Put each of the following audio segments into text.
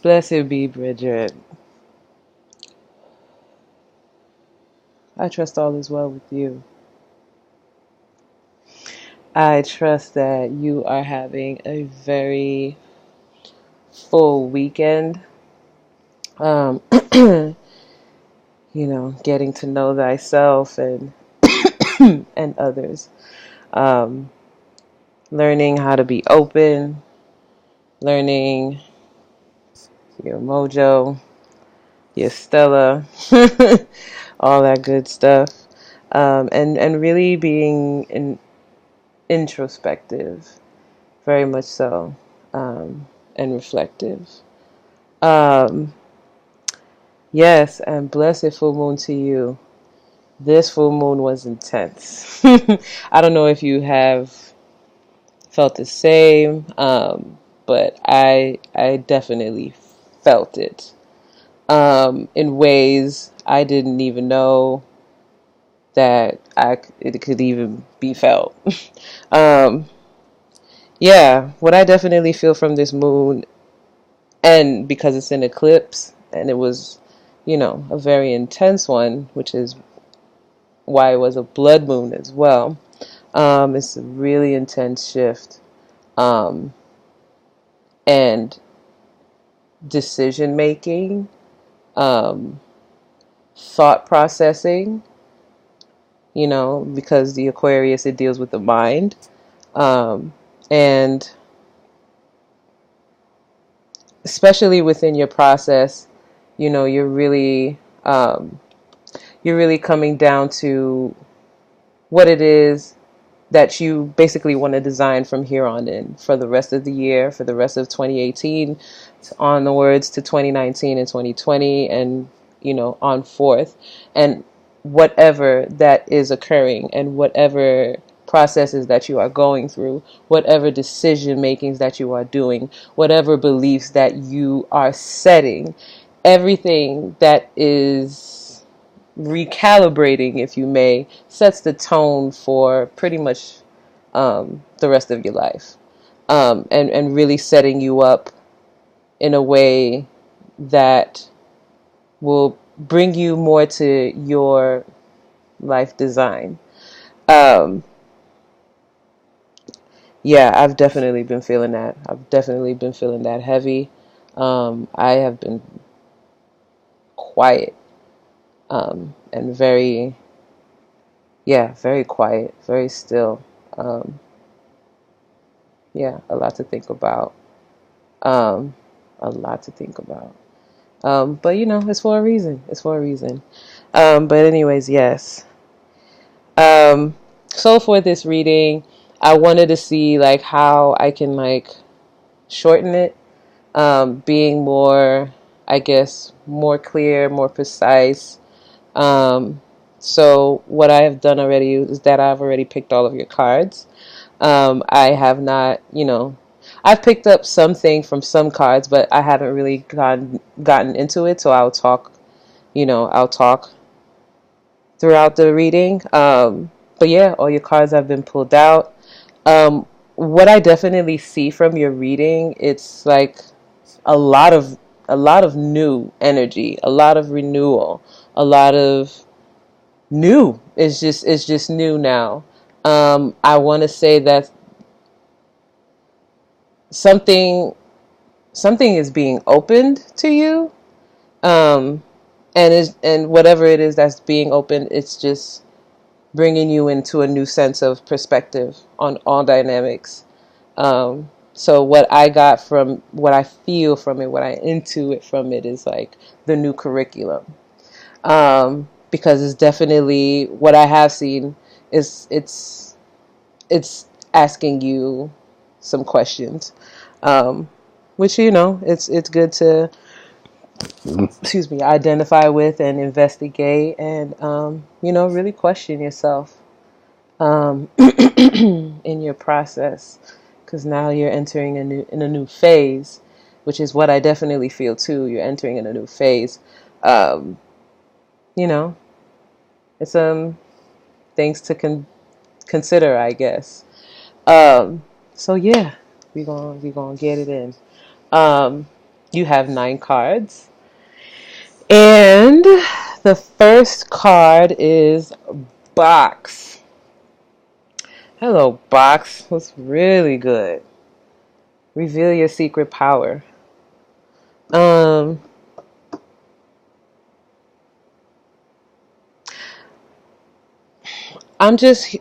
Blessed be Bridget. I trust all is well with you. I trust that you are having a very full weekend. Um, getting to know thyself and and others. Um, Learning how to be open, learning your mojo, your Stella, all that good stuff. And really being introspective, very much so, and reflective. Um, yes, and blessed full moon to you. This full moon was intense. I don't know if you have felt the same, but I definitely felt it in ways I didn't even know that it could even be felt. um, yeah, what I definitely feel from this moon, and because it's an eclipse, and it was, a very intense one, which is why it was a blood moon as well. It's a really intense shift, um, and decision making, um, thought processing. Because the Aquarius, it deals with the mind, um, and especially within your process, you're really coming down to what it is that you basically want to design from here on in for the rest of the year, for the rest of 2018, onwards to 2019 and 2020, and on forth, and whatever that is occurring, and whatever processes that you are going through, whatever decision makings that you are doing, whatever beliefs that you are setting, everything that is recalibrating, if you may, sets the tone for pretty much the rest of your life, and really setting you up in a way that will bring you more to your life design. Um, yeah, I've definitely been feeling that. I've definitely been feeling that heavy. I have been quiet, and very quiet, very still. Um, yeah, a lot to think about. Um, a lot to think about. But it's for a reason. It's for a reason. But anyways, yes. So for this reading, I wanted to see like how I can like shorten it, being more, I guess, more clear, more precise. Um, so what I have done already is that I've already picked all of your cards. I have not, I've picked up something from some cards, but I haven't really gotten into it. So I'll talk throughout the reading. But yeah, all your cards have been pulled out. What I definitely see from your reading, it's like a lot of a lot of new energy, a lot of renewal, a lot of new. It's just new now. I want to say that something something is being opened to you, um, and whatever it is that's being opened, it's just bringing you into a new sense of perspective on all dynamics. So what I got from what I feel from it, what I intuit from it, is like the new curriculum, because it's definitely what I have seen is it's asking you some questions, um, which it's good to, excuse me, identify with and investigate, and really question yourself, in your process, because now you're entering a new phase, which is what I definitely feel too. You're entering in a new phase. Um, you know, it's things to consider, I guess. Um, so yeah, we gonna get it in. Um, You have 9 cards. And the first card is Box. Hello, Box. That's really good. Reveal your secret power. Um, I'm just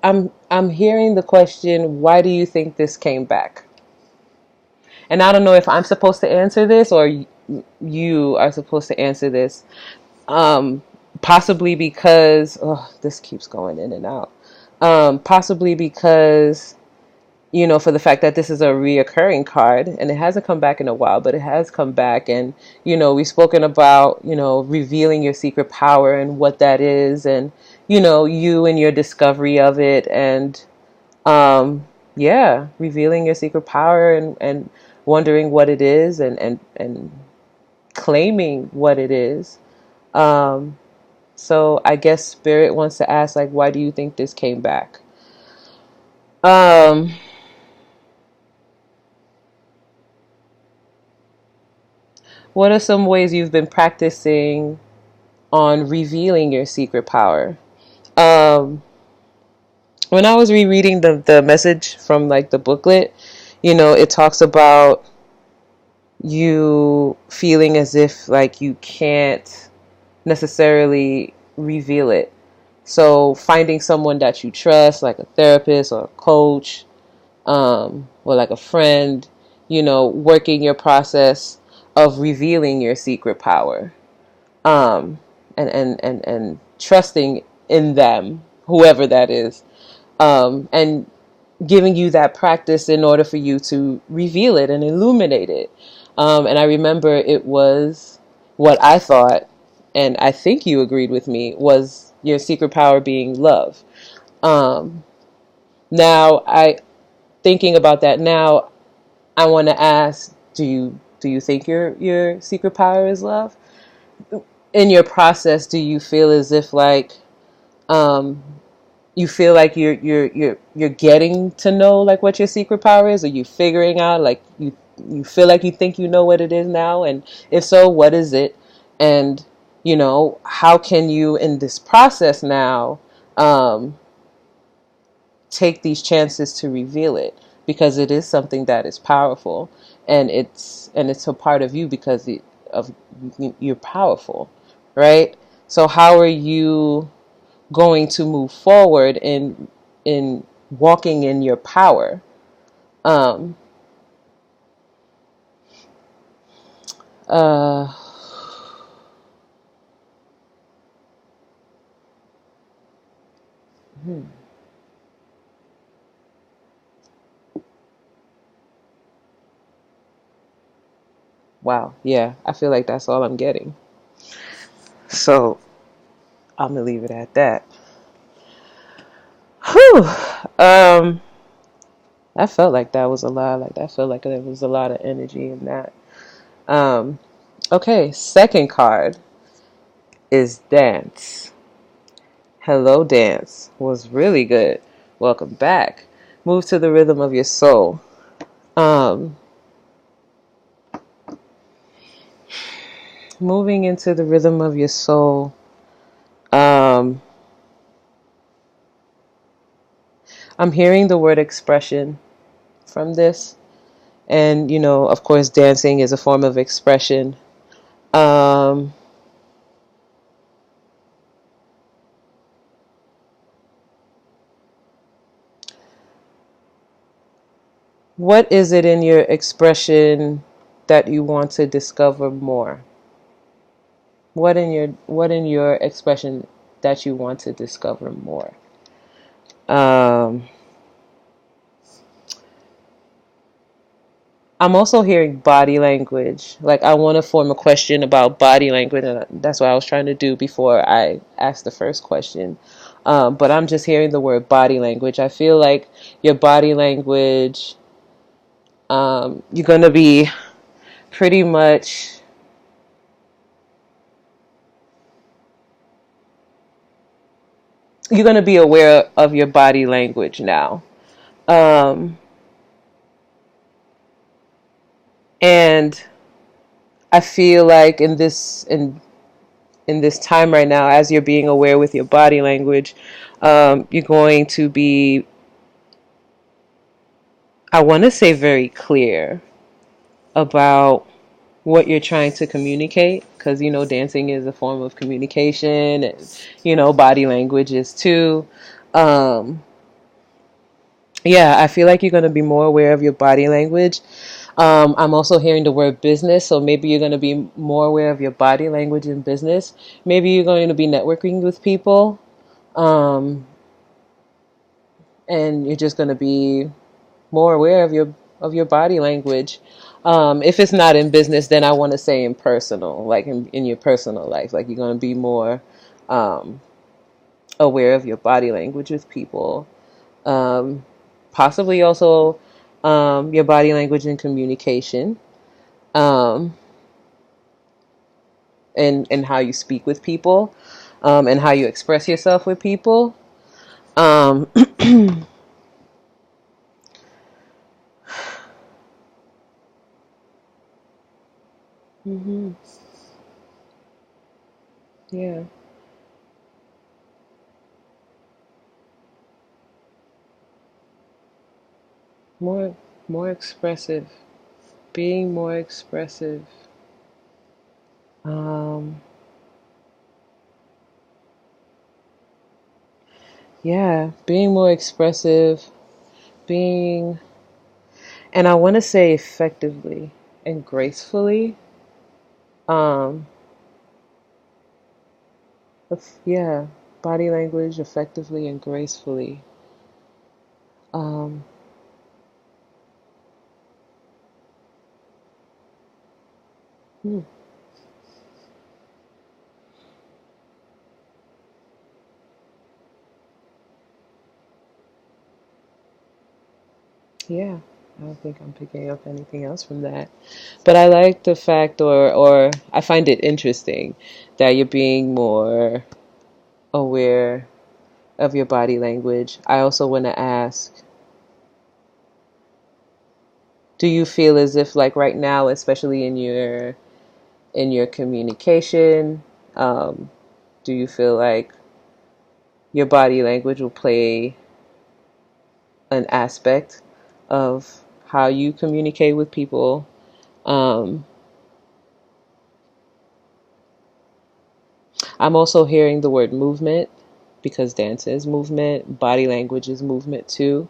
I'm hearing the question, why do you think this came back? And I don't know if I'm supposed to answer this or you are supposed to answer this. Um, Possibly because this keeps going in and out. Possibly because for the fact that this is a reoccurring card and it hasn't come back in a while, but it has come back. And, we've spoken about, revealing your secret power and what that is and, you and your discovery of it. And, yeah, revealing your secret power and wondering what it is and claiming what it is. So I guess Spirit wants to ask, like, why do you think this came back? Um, what are some ways you've been practicing on revealing your secret power? Um, when I was rereading the message from like the booklet, it talks about you feeling as if like you can't necessarily reveal it. So finding someone that you trust, like a therapist or a coach, or like a friend, working your process of revealing your secret power, um, and trusting in them, whoever that is, and giving you that practice in order for you to reveal it and illuminate it. And I remember it was what I thought, and I think you agreed with me, was your secret power being love. Um, Now, thinking about that now, I want to ask, do you think your secret power is love? In your process, do you feel as if like um you feel like you're getting to know like what your secret power is? Are you figuring out like you feel like you think you know what it is now? And if so, what is it? And how can you in this process now um take these chances to reveal it, because it is something that is powerful, and it's a part of you because of you're powerful, right? So how are you going to move forward in walking in your power? um uh hmm. Wow, yeah, I feel like that's all I'm getting, so I'm gonna leave it at that. Whew. um I felt like that was a lot. Like that felt like there was a lot of energy in that. Um, okay, second card is Dance. Hello, Dance. Was really good. Welcome back. Move to the rhythm of your soul. Um, Moving into the rhythm of your soul. Um, I'm hearing the word expression from this. And, of course, dancing is a form of expression. Um, what is it in your expression that you want to discover more? What in your expression that you want to discover more? Um, I'm also hearing body language. Like I want to form a question about body language, and that's what I was trying to do before I asked the first question. But I'm just hearing the word body language. I feel like your body language, you're gonna be pretty much, you're gonna be aware of your body language now. Um, and I feel like in this time right now, as you're being aware with your body language, you're going to be, I want to say, very clear about what you're trying to communicate, because dancing is a form of communication, and body language is too. um yeah, I feel like you're going to be more aware of your body language. I'm also hearing the word business, so maybe you're going to be more aware of your body language in business. Maybe you're going to be networking with people, um and you're just going to be more aware of your body language. If it's not in business, then I want to say in personal, like in your personal life, like you're going to be more um, aware of your body language with people. Um, Possibly also your body language in communication, um, and how you speak with people, and how you express yourself with people. Um, mhm, yeah, more more expressive, being more expressive. Um, yeah, being more expressive, being, and I want to say effectively and gracefully. Um, yeah, body language effectively and gracefully. Um, hmm, yeah, I don't think I'm picking up anything else from that. But I like the fact, or I find it interesting that you're being more aware of your body language. I also want to ask, do you feel as if, like right now, especially in your communication, um, do you feel like your body language will play an aspect of how you communicate with people? Um, I'm also hearing the word movement, because dance is movement, body language is movement too.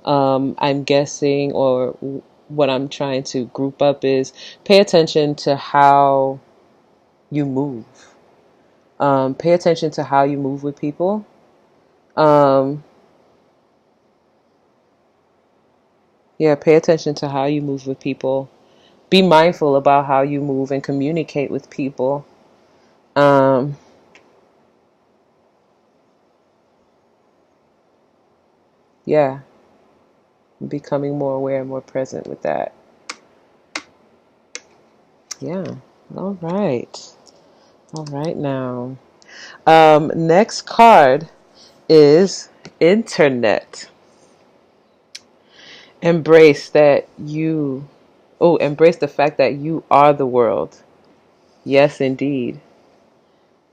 I'm guessing, or what I'm trying to group up is, pay attention to how you move. Pay attention to how you move with people. Um, yeah, pay attention to how you move with people. Be mindful about how you move and communicate with people. Um, yeah, becoming more aware and more present with that. Yeah. All right. All right now. Next card is internet. Embrace that you, oh, embrace the fact that you are the world. Yes, indeed.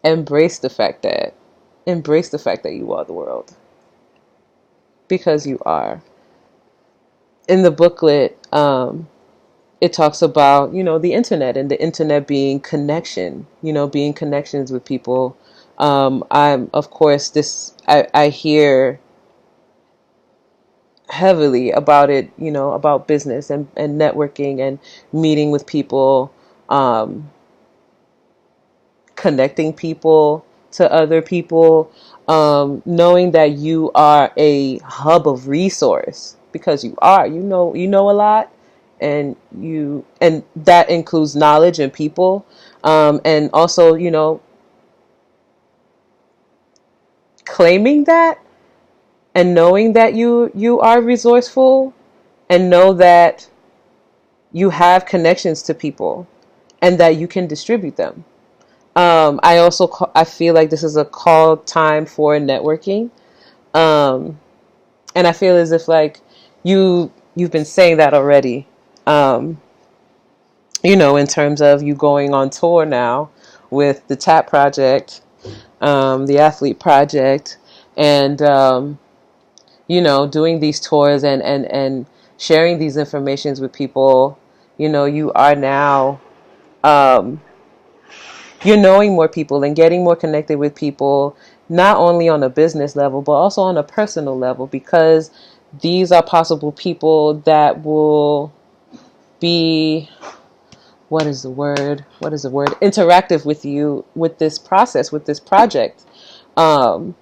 Embrace the fact that you are the world, because you are. In the booklet, it talks about, the internet, and the internet being connection, being connections with people. I'm, of course, I hear heavily about it, about business and networking and meeting with people, um, connecting people to other people, knowing that you are a hub of resource, because you know a lot, and that includes knowledge and people, and also, claiming that, and knowing that you are resourceful, and know that you have connections to people, and that you can distribute them. I feel like this is a call time for networking. Um, and I feel as if, like, you've been saying that already. Um, in terms of you going on tour now with the TAP project, the athlete project, and, doing these tours and sharing these informations with people. You are now, um, you're knowing more people and getting more connected with people, not only on a business level, but also on a personal level, because these are possible people that will be, interactive with you with this process, with this project. Um,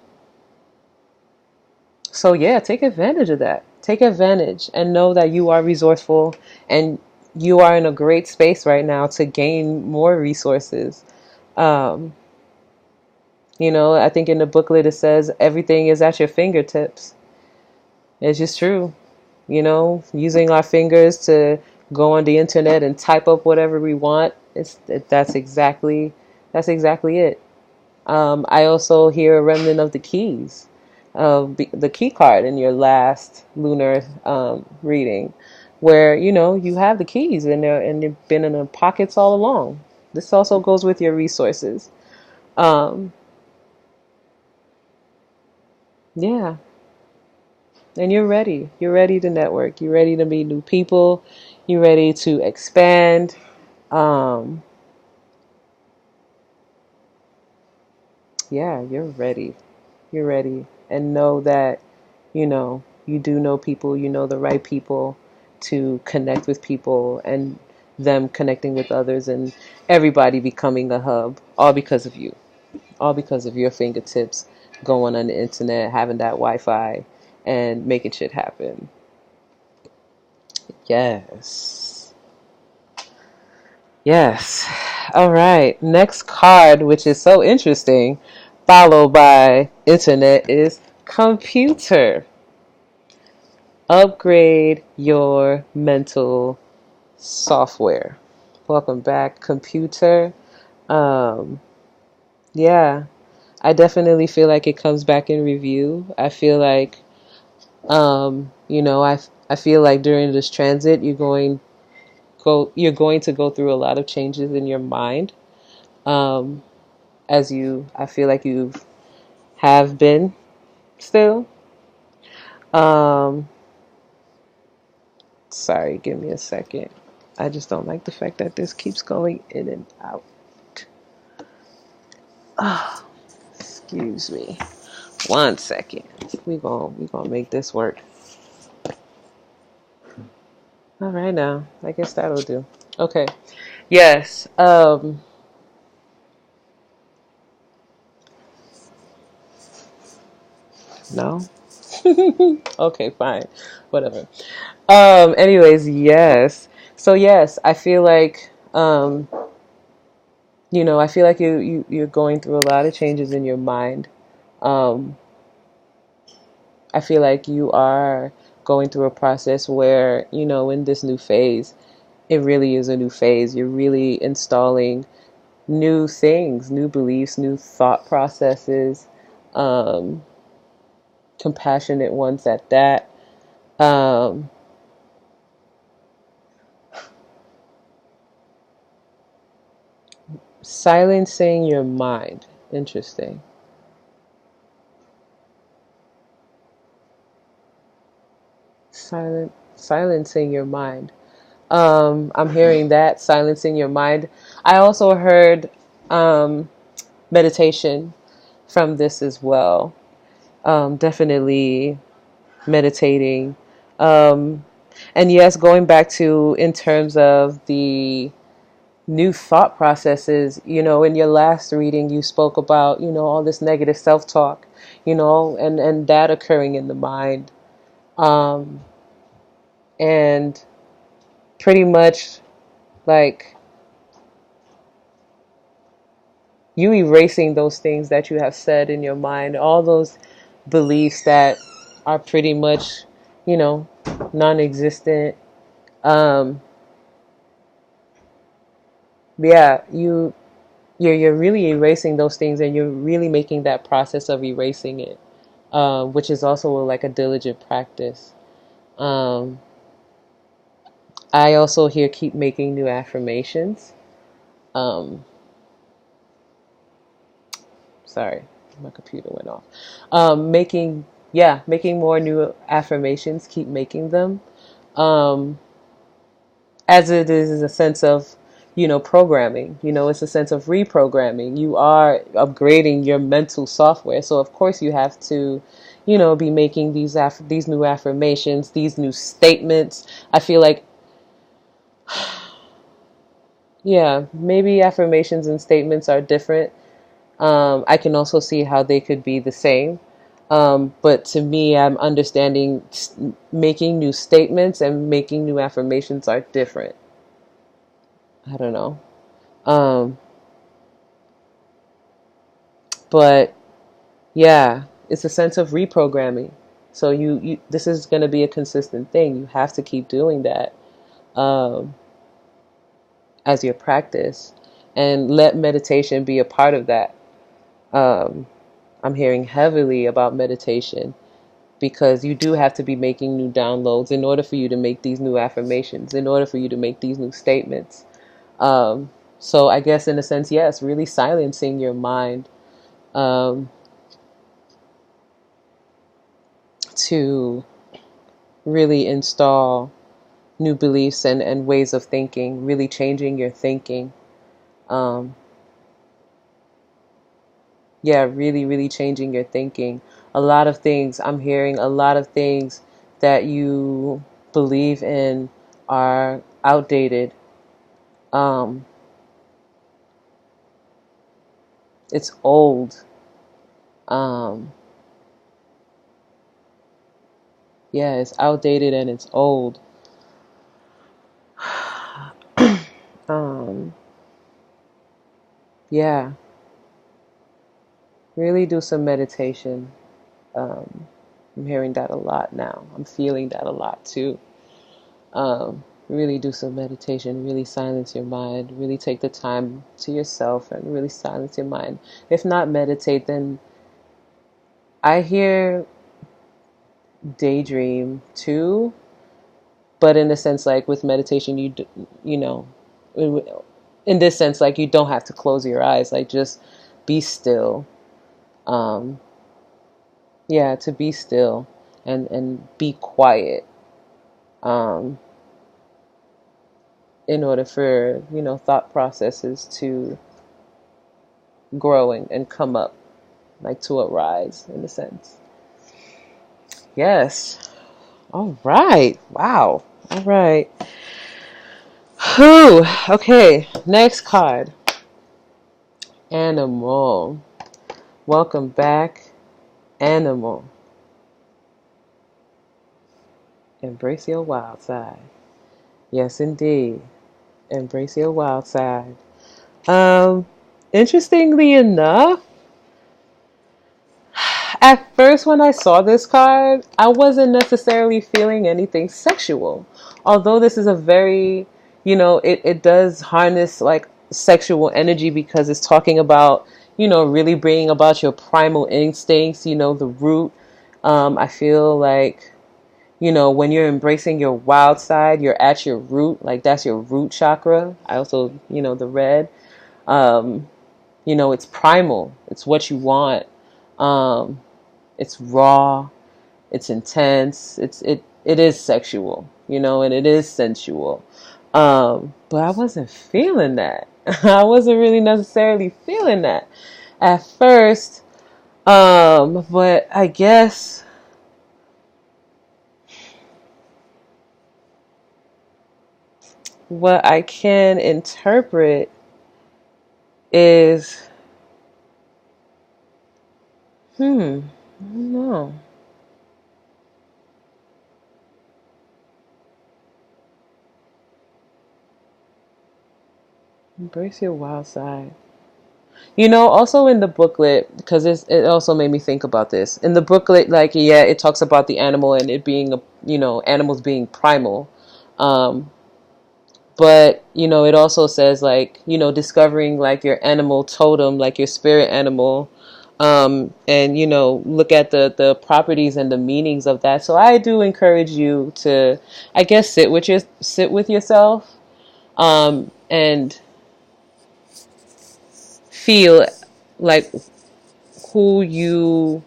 so yeah, take advantage of that. Take advantage and know that you are resourceful, and you are in a great space right now to gain more resources. Um, I think in the booklet it says everything is at your fingertips. It's just true. Using our fingers to go on the internet and type up whatever we want. That's exactly it. I also hear a remnant of the keys, of the key card in your last lunar reading, where you have the keys and they've been in the pockets all along. This also goes with your resources. Um, yeah, and you're ready. You're ready to network. You're ready to meet new people. You're ready to expand. Um, yeah, you're ready. You're ready. And know that, you do know people, you know the right people to connect with people, and them connecting with others, and everybody becoming a hub, all because of you. All because of your fingertips going on the internet, having that Wi-Fi, and making shit happen. Yes. Yes. All right. Next card, which is so interesting, followed by internet, is computer. Upgrade your mental software. Welcome back, computer. Um, yeah, I definitely feel like it comes back in review. I feel like, I feel like during this transit, you're going to go through a lot of changes in your mind. Um, I feel like you have been still. Um, Sorry, give me a second. I just don't like the fact that this keeps going in and out. Oh, excuse me. 1 second. We gonna make this work. All right now. I guess that'll do. Okay. Yes. No. Okay, fine. Whatever. Anyways, yes. So yes, I feel like I feel like you're going through a lot of changes in your mind. Um, I feel like you are going through a process where, in this new phase, it really is a new phase. You're really installing new things, new beliefs, new thought processes, um, compassionate ones at that. Um, Silencing your mind. Interesting. Silencing your mind. I'm hearing that, silencing your mind. I also heard meditation from this as well. Definitely meditating. Um, and yes, going back to in terms of the new thought processes, in your last reading, you spoke about, all this negative self-talk, and that occurring in the mind. Um, and pretty much like you erasing those things that you have said in your mind, all those beliefs that are pretty much, you know, non-existent. Um, yeah, you're really erasing those things, and you're really making that process of erasing it, which is also like a diligent practice. Um, I also hear keep making new affirmations. Um, Sorry, my computer went off. Making, yeah, making more new affirmations, keep making them. Um, as it is a sense of, programming, it's a sense of reprogramming. You are upgrading your mental software. So of course you have to, be making these new affirmations, these new statements. I feel like, yeah, maybe affirmations and statements are different. I can also see how they could be the same. But to me, I'm understanding making new statements and making new affirmations are different. I don't know. Um, but yeah, it's a sense of reprogramming. So this is going to be a consistent thing. You have to keep doing that um, as your practice, and let meditation be a part of that. Um, I'm hearing heavily about meditation because you do have to be making new downloads in order for you to make these new affirmations, in order for you to make these new statements. Um, so I guess in a sense, yes, really silencing your mind um, to really install new beliefs and ways of thinking, really changing your thinking. Um, yeah, really, really changing your thinking. A lot of things, I'm hearing a lot of things that you believe in are outdated. Um, it's old. Um, yeah, it's outdated and it's old. Um, yeah, really do some meditation. I'm hearing that a lot now. I'm feeling that a lot too. Really do some meditation, really silence your mind, really take the time to yourself and really silence your mind. If not meditate, then I hear daydream too, but in a sense, like with meditation, you know, in this sense, like you don't have to close your eyes, like just be still. Um, yeah, to be still and be quiet. Um, in order for, thought processes to grow and come up, like to arise in a sense. Yes. All right. Wow. All right. Whew. Okay. Next card. Animal. Welcome back, animal. Embrace your wild side. Yes, indeed. Embrace your wild side. Um, Interestingly enough, at first, when I saw this card, I wasn't necessarily feeling anything sexual. Although this is a very, it does harness like sexual energy because it's talking about, really bringing about your primal instincts, the root. I feel like, when you're embracing your wild side, you're at your root, like that's your root chakra. I also, the red, um, it's primal. It's what you want. Um, it's raw, it's intense, it is sexual, and it is sensual. But I wasn't feeling that. I wasn't really necessarily feeling that at first. But I guess what I can interpret is, I don't know. Embrace your wild side. Also in the booklet, because it also made me think about this. In the booklet, like, yeah, it talks about the animal and it being, animals being primal. Um, but, it also says, like, discovering, like, your animal totem, like your spirit animal, and look at the properties and the meanings of that. So I do encourage you to, I guess, sit with yourself, and feel like who you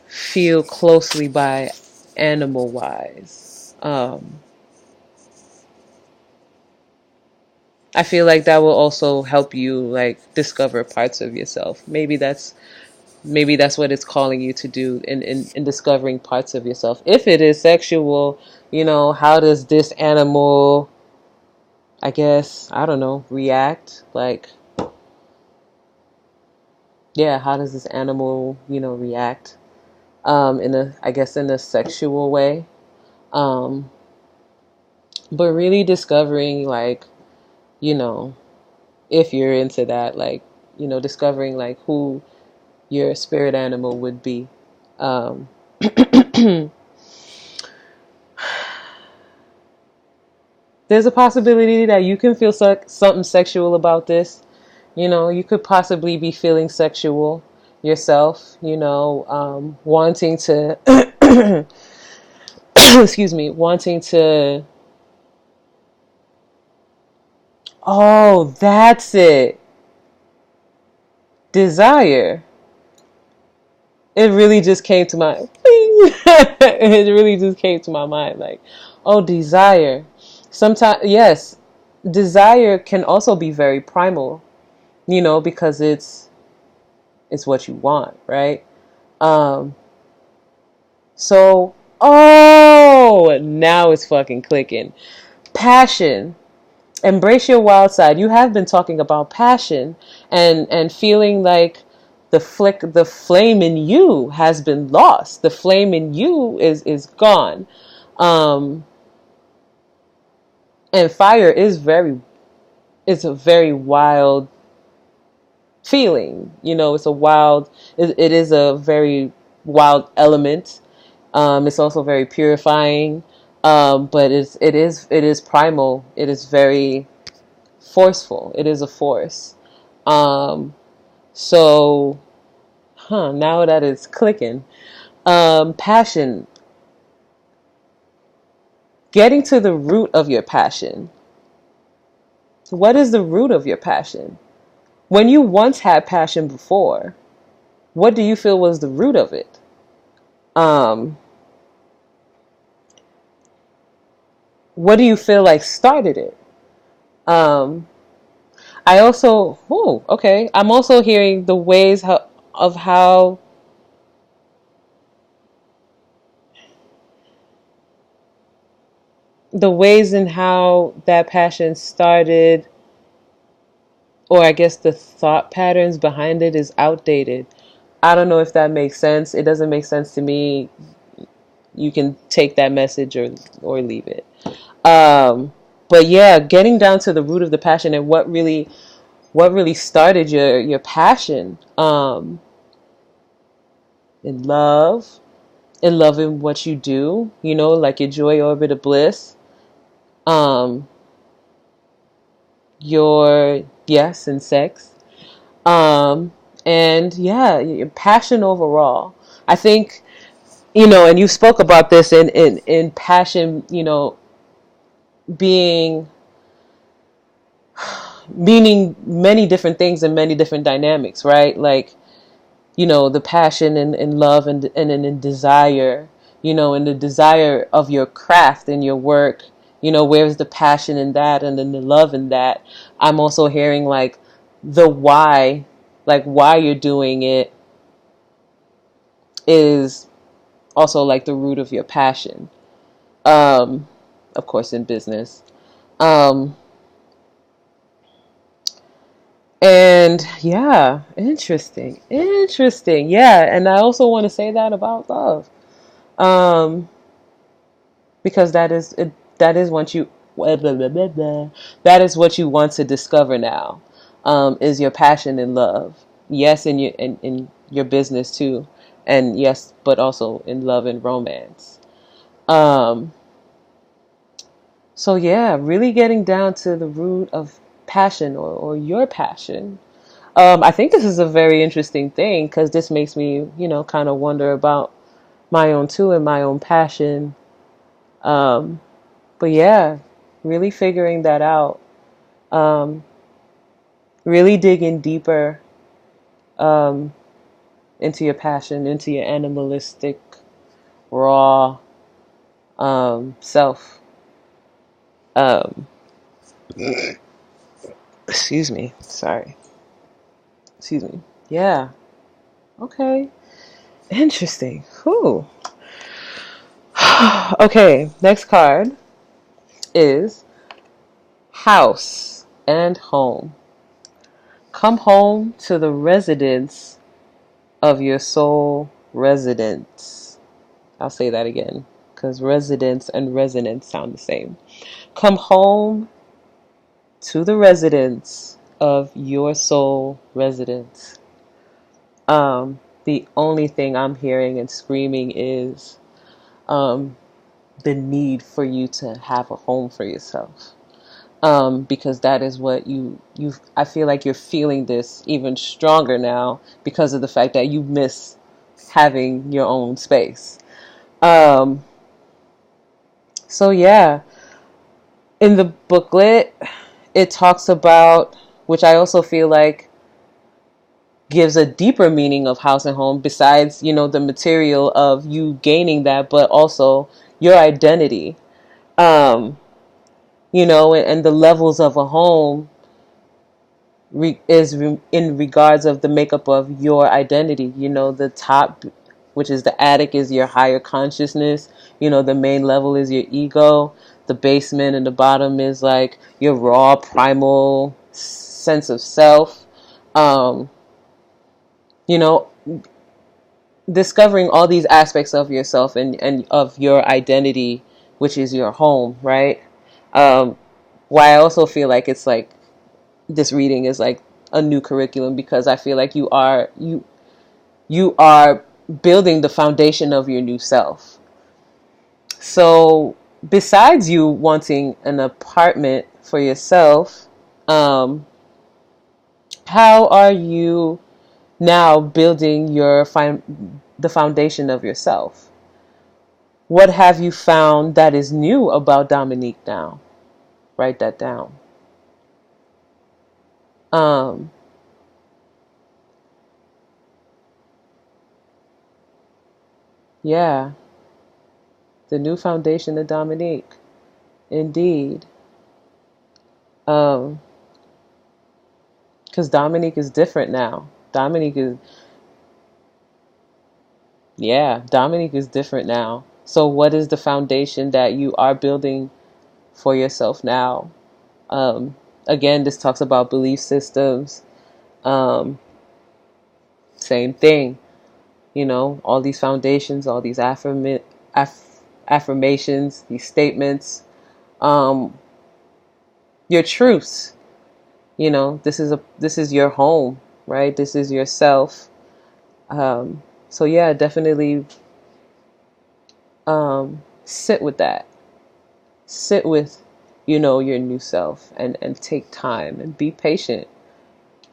feel closely by animal wise. I feel like that will also help you like discover parts of yourself. Maybe that's what it's calling you to do in discovering parts of yourself. If it is sexual, how does this animal, I guess, I don't know, react? Like, yeah, how does this animal, react? I guess in a sexual way. Um, but really discovering, like, you know, if you're into that, like, discovering like who your spirit animal would be. Um, there's a possibility that you can feel something sexual about this. You could possibly be feeling sexual yourself, wanting to, excuse me, wanting to, oh, that's it. Desire. It really just came to my, it really just came to my mind. Like, oh, desire. Sometimes, yes, desire can also be very primal, because it's what you want, right? Um, so, oh, now it's fucking clicking. Passion. Embrace your wild side. You have been talking about passion and feeling like the flame in you has been lost. The flame in you is gone. Um, and fire it's a very wild feeling. It is a very wild element. It's also very purifying. But it is primal. It is very forceful. It is a force. Um, so, now that it's clicking. Passion. Getting to the root of your passion. What is the root of your passion? When you once had passion before, what do you feel was the root of it? Um, what do you feel like started it? Um, I'm also hearing the ways of how the ways in how that passion started, or I guess the thought patterns behind it is outdated. I don't know if that makes sense. It doesn't make sense to me. You can take that message or leave it. Um, but yeah, getting down to the root of the passion and what really started your passion. In love, in loving what you do, like your joy orbit of bliss. Um, your yes and sex. Um, and yeah, your passion overall. I think, and you spoke about this in passion, being meaning many different things and many different dynamics, right? Like, the passion and love and in desire, and the desire of your craft and your work, where's the passion in that and then the love in that. I'm also hearing like the why, like why you're doing it is also like the root of your passion. Um, of course, in business. Um, and yeah, interesting. Yeah, and I also want to say that about love, um, because that is what you that is what you want to discover now, is your passion and love. Yes, in your business too, and yes, but also in love and romance. Um, So yeah, really getting down to the root of passion or your passion. I think this is a very interesting thing because this makes me, kind of wonder about my own too and my own passion. Um, but yeah, really figuring that out. Um, really digging deeper um, into your passion, into your animalistic, raw self. Um, excuse me. Sorry. Excuse me. Yeah. Okay. Interesting. Whew. Okay. Next card is house and home. Come home to the residence of your soul residence. I'll say that again because residence and resonance sound the same. Come home to the residence of your soul residence. The only thing I'm hearing and screaming is um, the need for you to have a home for yourself. Because that is what I feel like you're feeling this even stronger now because of the fact that you miss having your own space. Um, so yeah, in the booklet, it talks about, which I also feel like gives a deeper meaning of house and home besides, the material of you gaining that, but also your identity. Um, and the levels of a home is in regards of the makeup of your identity. The top, which is the attic, is your higher consciousness. The main level is your ego. The basement and the bottom is like your raw primal sense of self. um you know Discovering all these aspects of yourself and of your identity, which is your home, right? Why I also feel like it's like this reading is like a new curriculum, because I feel like you are building the foundation of your new self. So besides you wanting an apartment for yourself, um, how are you now building the foundation of yourself? What have you found that is new about Dominique now? Write that down. Um, yeah, the new foundation of Dominique. Indeed. Um, because Dominique is different now. Dominique is different now. So what is the foundation that you are building for yourself now? Um, Again, this talks about belief systems. Um, Same thing. All these foundations, all these affirmations, these statements, um, your truths. This is your home, right? This is yourself. So yeah, definitely sit with that. Sit with, your new self, and take time and be patient,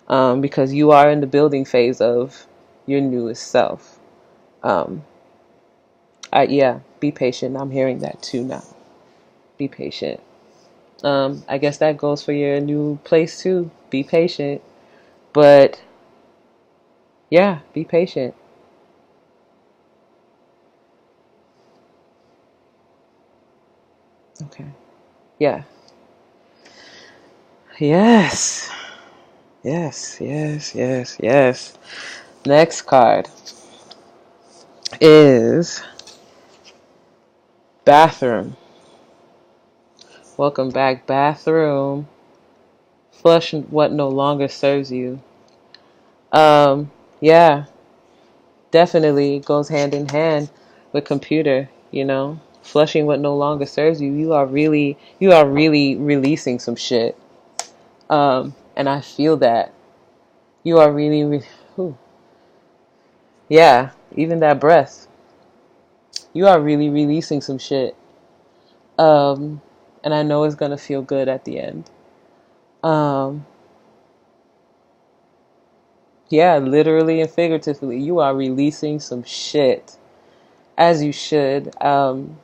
because you are in the building phase of your newest self. Um, yeah, be patient. I'm hearing that too now. Be patient. I guess that goes for your new place too. Be patient. But yeah, be patient. Okay. Yeah. Yes. Yes, yes, yes, yes. Next card is bathroom. Welcome back, bathroom. Flush what no longer serves you. Yeah, definitely goes hand in hand with computer, Flushing what no longer serves you. You are really releasing some shit. And I feel that. You are yeah, even that breath. You are really releasing some shit. Um, and I know it's gonna feel good at the end. Um, Yeah, literally and figuratively, you are releasing some shit, as you should.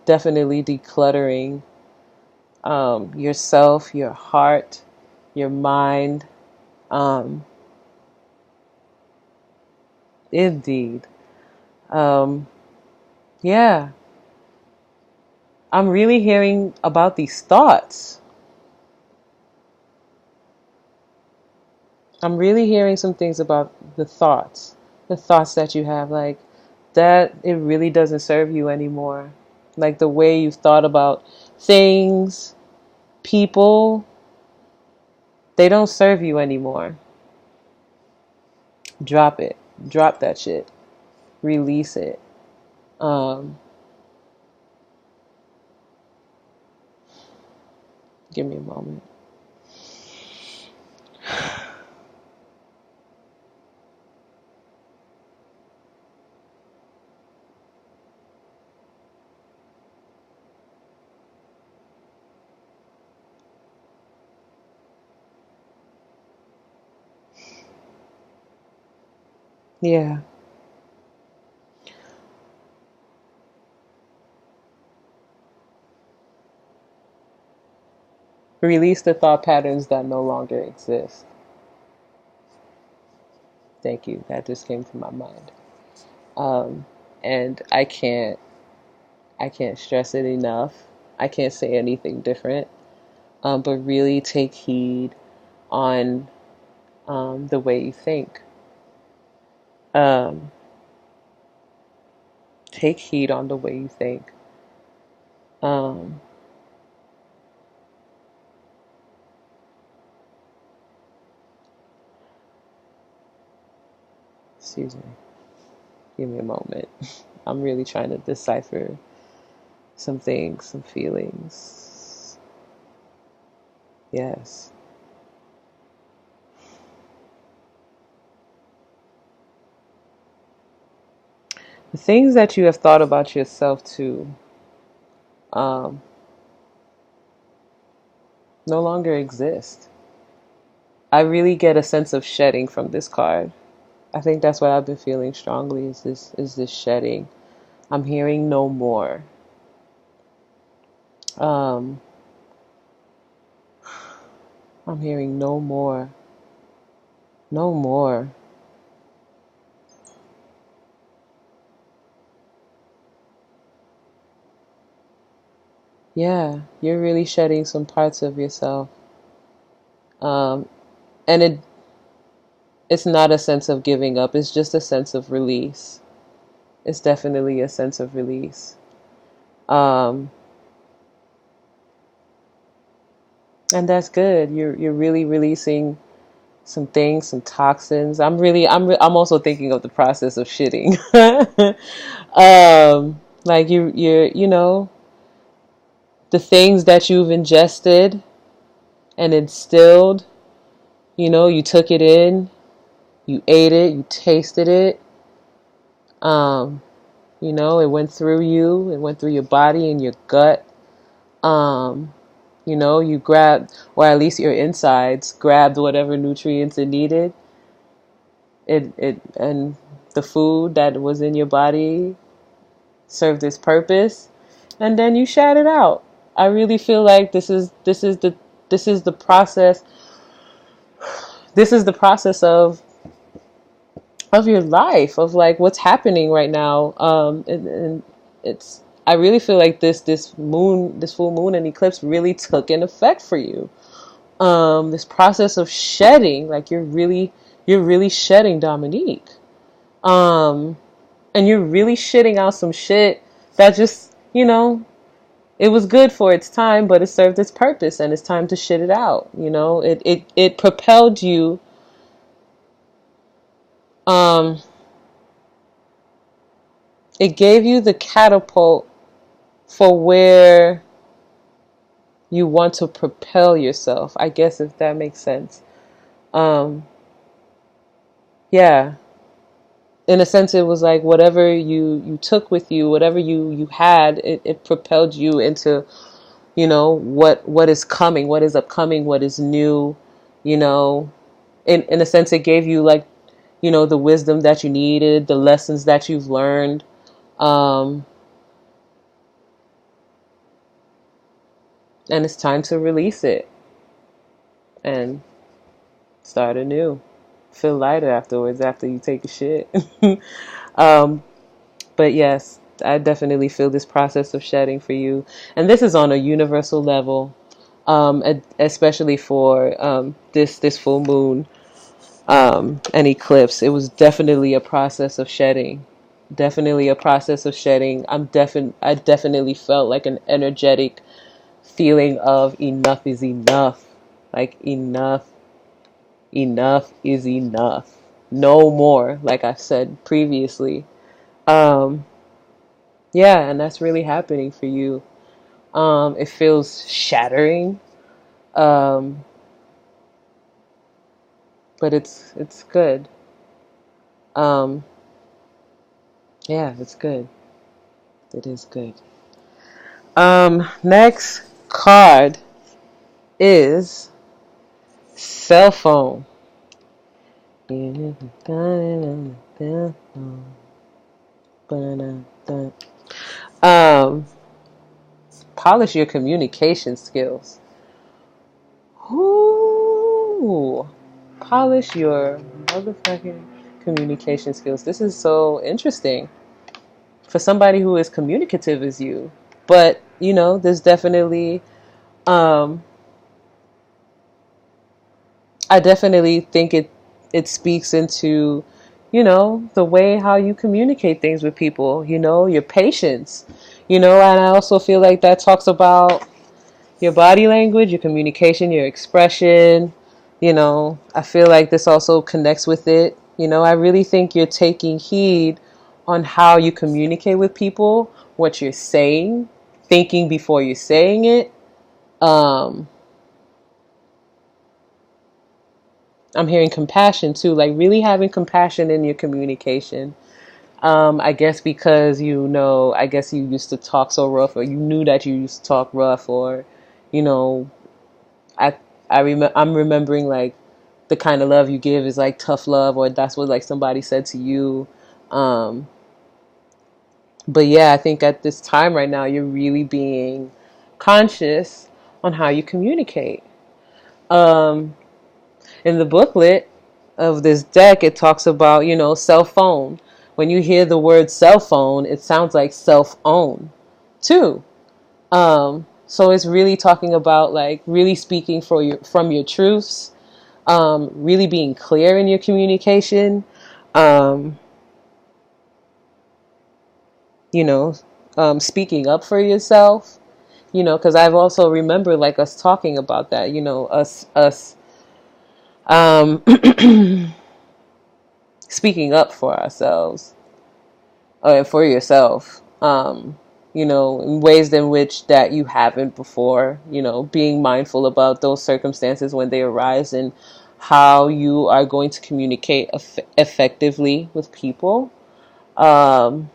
Definitely decluttering yourself, your heart, your mind. Um, Indeed. Um, yeah, I'm really hearing about these thoughts. I'm really hearing some things about the thoughts that you have, like that it really doesn't serve you anymore. Like the way you've thought about things, people, they don't serve you anymore. Drop it. Drop that shit. Release it. Um, Give me a moment. Yeah. Release the thought patterns that no longer exist. Thank you. That just came to my mind. Um, and I can't stress it enough. I can't say anything different. But really take heed on the way you think. Um, take heed on the way you think. Um, Excuse me. Give me a moment. I'm really trying to decipher some things, some feelings. Yes. The things that you have thought about yourself too um, no longer exist. I really get a sense of shedding from this card. I think that's what I've been feeling strongly is this shedding. I'm hearing no more. Um, I'm hearing no more. No more. Yeah, you're really shedding some parts of yourself. Um, and it's not a sense of giving up, it's just a sense of release. It's definitely a sense of release. Um, and that's good. You're really releasing some things, some toxins. I'm also thinking of the process of shitting. Like you know, the things that you've ingested and instilled, you know, you took it in, you ate it, you tasted it. Um, you know, it went through you, it went through your body and your gut. Um, you know, you grabbed, or at least your insides grabbed whatever nutrients it needed. And the food that was in your body served its purpose, and then you shat it out. I really feel like this is the process. This is the process of your life, of like what's happening right now. And it's I really feel like this full moon and eclipse really took an effect for you. This process of shedding, like you're really shedding, Dominique. Um, and you're really shitting out some shit that just, you know, it was good for its time, but it served its purpose and it's time to shit it out. You know, it propelled you. Um, it gave you the catapult for where you want to propel yourself, I guess, if that makes sense. Um, yeah. In a sense, it was like whatever you took with you, whatever you had, it propelled you into, you know, what is coming, what is upcoming, what is new, you know. In a sense, it gave you like the wisdom that you needed, the lessons that you've learned. And it's time to release it and start anew. Feel lighter afterwards after you take a shit. um, but yes, I definitely feel this process of shedding for you. And this is on a universal level, especially for this full moon and eclipse. It was definitely a process of shedding. Definitely a process of shedding. I definitely felt like an energetic feeling of enough is enough. Like enough is enough. No more, like I said previously. Um, yeah, and that's really happening for you. It feels shattering. Um, but it's good. Um, yeah, it's good. It is good. Next card is cell phone. Um, polish your communication skills. Ooh, polish your motherfucking communication skills. This is so interesting for somebody who is communicative as you. But, there's definitely, um, I definitely think it speaks into, the way how you communicate things with people, your patience, and I also feel like that talks about your body language, your communication, your expression. I feel like this also connects with it. I really think you're taking heed on how you communicate with people, what you're saying, thinking before you're saying it. I'm hearing compassion too, like really having compassion in your communication. I guess because I guess you used to talk so rough, or you knew that you used to talk rough, or you know, I I'm remembering like the kind of love you give is like tough love, or that's what like somebody said to you. Um, but yeah, I think at this time right now, you're really being conscious on how you communicate. Um, in the booklet of this deck, it talks about, cell phone. When you hear the word cell phone, it sounds like self own too. So it's really talking about like really speaking from your truths, really being clear in your communication, um, you know, speaking up for yourself, because I've also remembered like us talking about that, us, um, speaking up for ourselves, for yourself, in ways in which that you haven't before, being mindful about those circumstances when they arise and how you are going to communicate effectively with people. Um,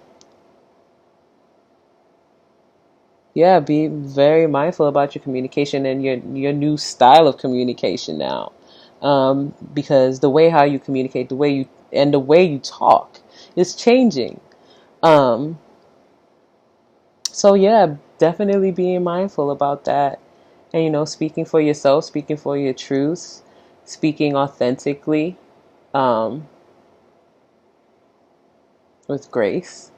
yeah, be very mindful about your communication and your new style of communication now. Because the way how you communicate, the way you talk is changing. Um, So yeah, definitely being mindful about that. And speaking for yourself, speaking for your truths, speaking authentically, um, with grace.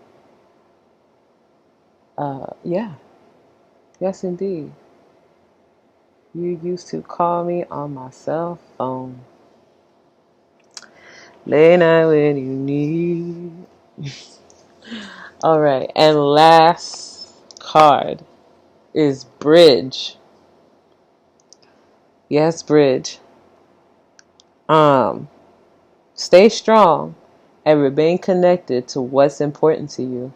Yeah, yes indeed. You used to call me on my cell phone. Late night when you need. All right, and last card is bridge. Yes, bridge. Um, Stay strong and remain connected to what's important to you.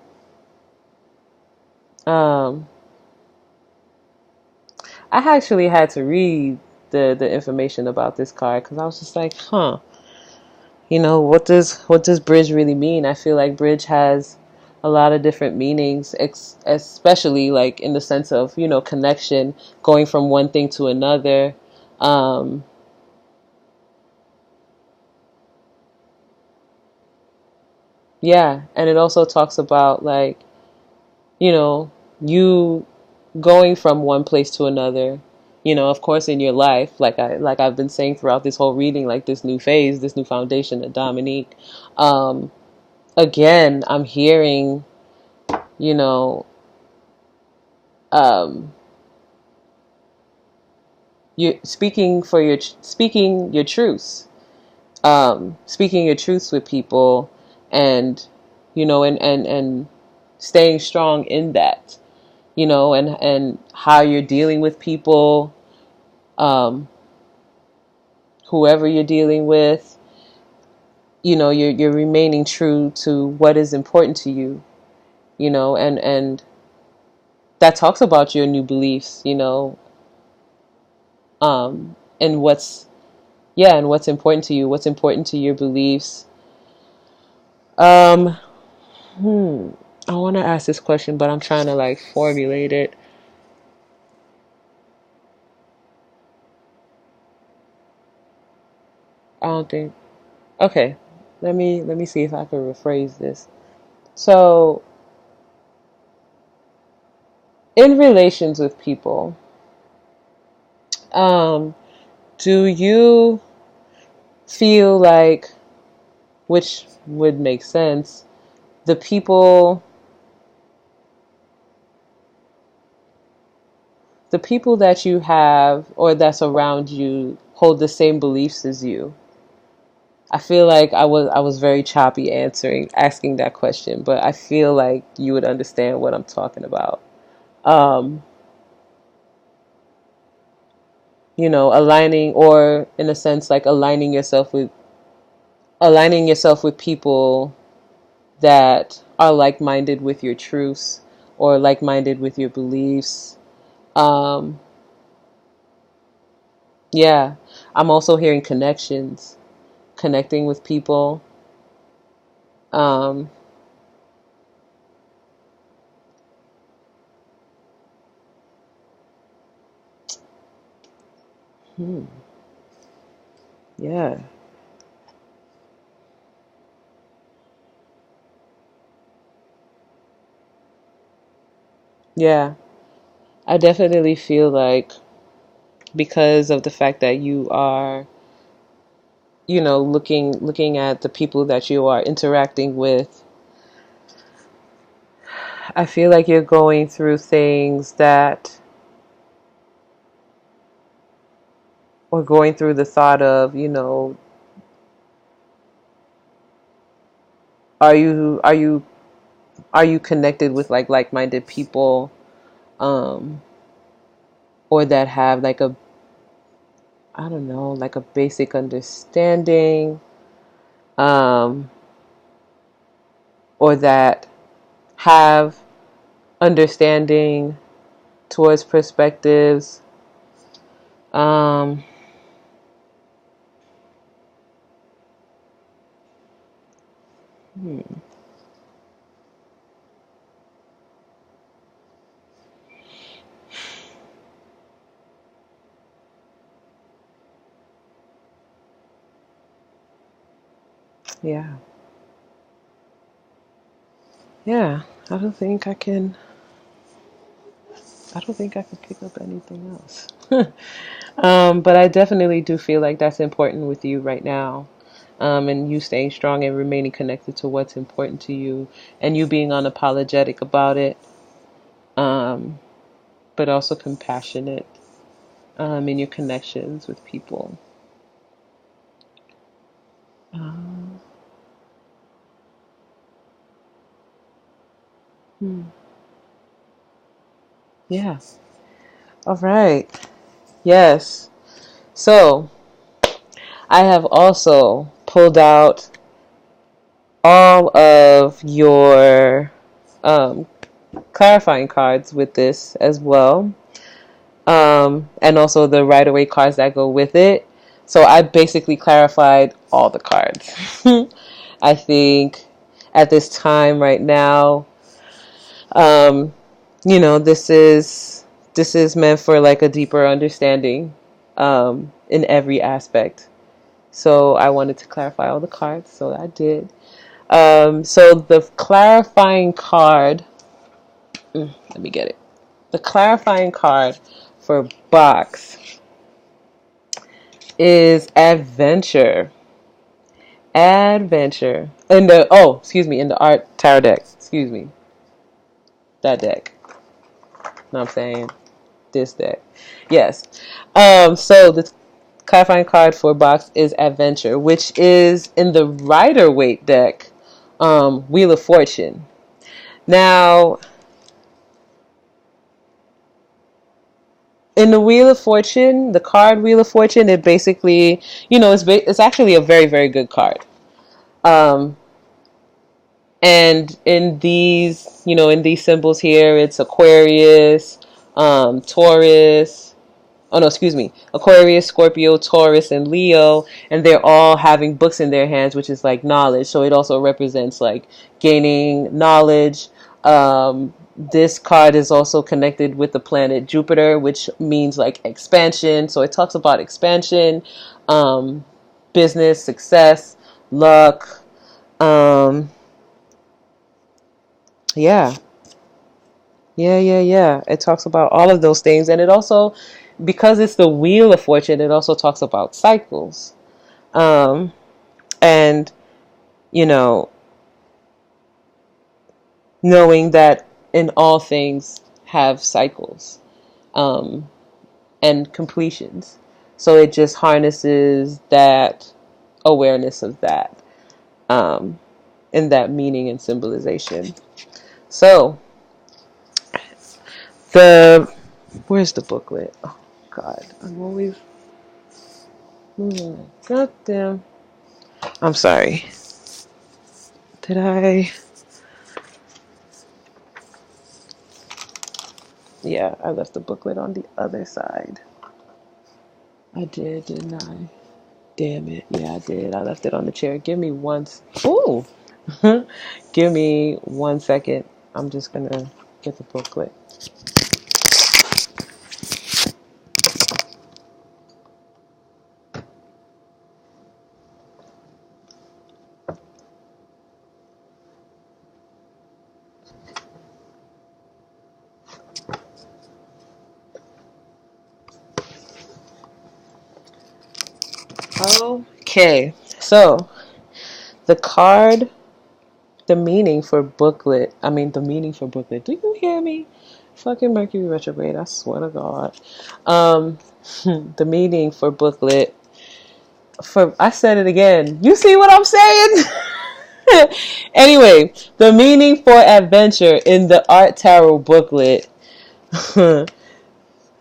Um, I actually had to read the information about this card because I was just like, huh, what does bridge really mean? I feel like bridge has a lot of different meanings, especially like in the sense of connection, going from one thing to another. Um, yeah, and it also talks about like, you know, you going from one place to another, you know, of course in your life, I've been saying throughout this whole reading, like this new phase, this new foundation of Dominique. Um, Again, I'm hearing, you know, um, you speaking your truths, speaking your truths with people, and you know, and staying strong in that, you know, and how you're dealing with people, um, whoever you're dealing with, you know, you're remaining true to what is important to you, you know, and that talks about your new beliefs, you know, and what's important to you, what's important to your beliefs. Um, I want to ask this question, but I'm trying to like formulate it. I don't think. Okay, let me see if I can rephrase this. So, in relations with people, um, do you feel like, which would make sense, the people that you have or that's around you hold the same beliefs as you? I feel like I was very choppy asking that question, but I feel like you would understand what I'm talking about. Um, you know, aligning, or in a sense like aligning yourself with people that are like-minded with your truths or like-minded with your beliefs. Um, yeah, I'm also hearing connections, connecting with people. Um, hmm, yeah, yeah. I definitely feel like because of the fact that you are, you know, looking at the people that you are interacting with, I feel like you're going through things that, or going through the thought of, you know, are you are you connected with like-minded people, um or that have like a, I don't know, like a basic understanding, um or that have understanding towards perspectives. um hmm, yeah, yeah, I don't think I can I don't think I can pick up anything else. But I definitely do feel like that's important with you right now. And you staying strong and remaining connected to what's important to you, and you being unapologetic about it, um, but also compassionate, in your connections with people. Um, hmm, yeah. All right. Yes. So I have also pulled out all of your um, clarifying cards with this as well, and also the Rider Waite cards that go with it. So I basically clarified all the cards. I think at this time right now, um, you know, this is meant for like a deeper understanding, in every aspect. So I wanted to clarify all the cards, so I did. So the clarifying card, let me get it. The clarifying card for box is adventure. Adventure. In the, in the art tarot deck. Excuse me. That deck. Know what I'm saying? This deck. Yes. So the clarifying card for box is adventure, which is in the Rider-Waite deck, Wheel of Fortune. Now, in the Wheel of Fortune, the card Wheel of Fortune, it basically, it's actually a very, very good card. And in these symbols here, it's Aquarius, Taurus. Oh no, excuse me. Aquarius, Scorpio, Taurus, and Leo, and they're all having books in their hands, which is like knowledge. So it also represents like gaining knowledge. This card is also connected with the planet Jupiter, which means like expansion. So it talks about expansion, business, success, luck. Yeah. Yeah. It talks about all of those things. And it also, because it's the Wheel of Fortune, it also talks about cycles. And, you know, knowing that in all things have cycles and completions. So it just harnesses that awareness of that and that meaning and symbolization. So, where's the booklet? Oh, God, I'm always moving. God damn. I'm sorry. Did I? Yeah, I left the booklet on the other side. I did, didn't I? Damn it. Yeah, I did. I left it on the chair. Give me one. Ooh. Give me 1 second. I'm just going to get the booklet. Okay. So, the card, the meaning for booklet. The meaning for booklet. Do you hear me? Fucking Mercury retrograde. I swear to God. The meaning for booklet. I said it again. You see what I'm saying? Anyway, the meaning for adventure in the Art Tarot booklet.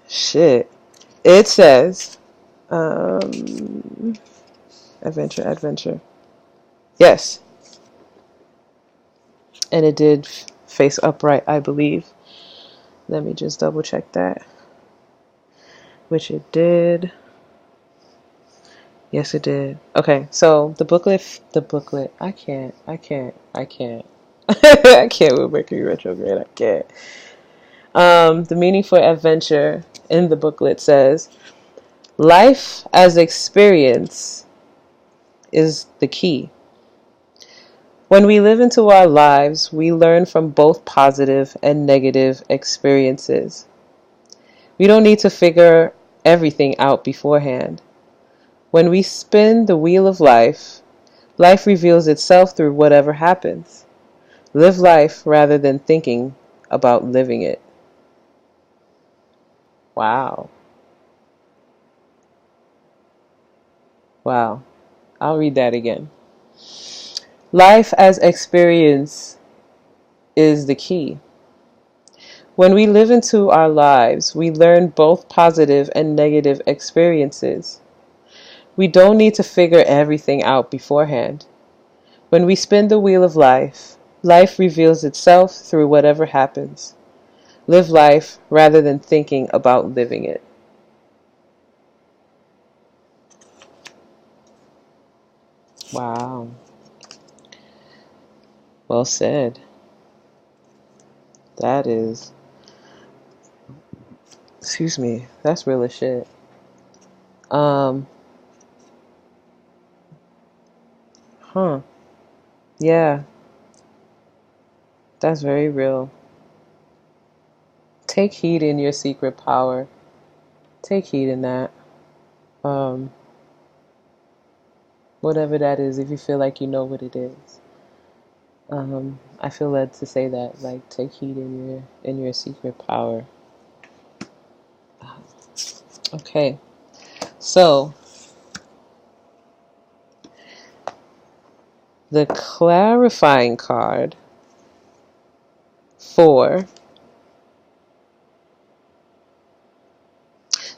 Shit. It says, adventure. Yes. And it did face upright, I believe. Let me just double check that. Which it did. Yes, it did. Okay, so the booklet. I can't. I can't with Mercury retrograde. I can't. The meaning for adventure in the booklet says, life as experience is the key. When we live into our lives, we learn from both positive and negative experiences. We don't need to figure everything out beforehand. When we spin the wheel of life, life reveals itself through whatever happens. Live life rather than thinking about living it. Wow. Wow. I'll read that again. Life as experience is the key. When we live into our lives, we learn both positive and negative experiences. We don't need to figure everything out beforehand. When we spin the wheel of life, life reveals itself through whatever happens. Live life rather than thinking about living it. Wow. Well said. That is, excuse me, that's real as shit. Huh. Yeah, that's very real. Take heed in your secret power. Take heed in that. Um, Whatever that is, if you feel like you know what it is. I feel led to say that, like, take heed in your secret power. Okay, so the clarifying card for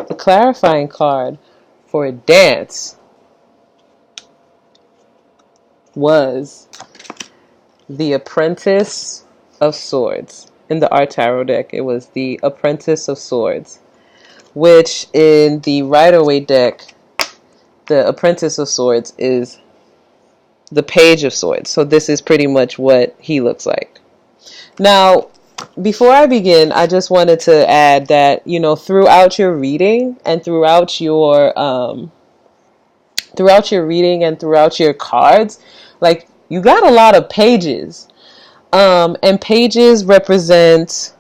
the clarifying card for a dance was the Apprentice of Swords. In the Art Tarot deck, it was the Apprentice of Swords, which in the Rider-Waite deck, the Apprentice of Swords is the Page of Swords. So this is pretty much what he looks like. Now, before I begin, I just wanted to add that, you know, throughout your reading and throughout your cards, like, you got a lot of pages. And pages represent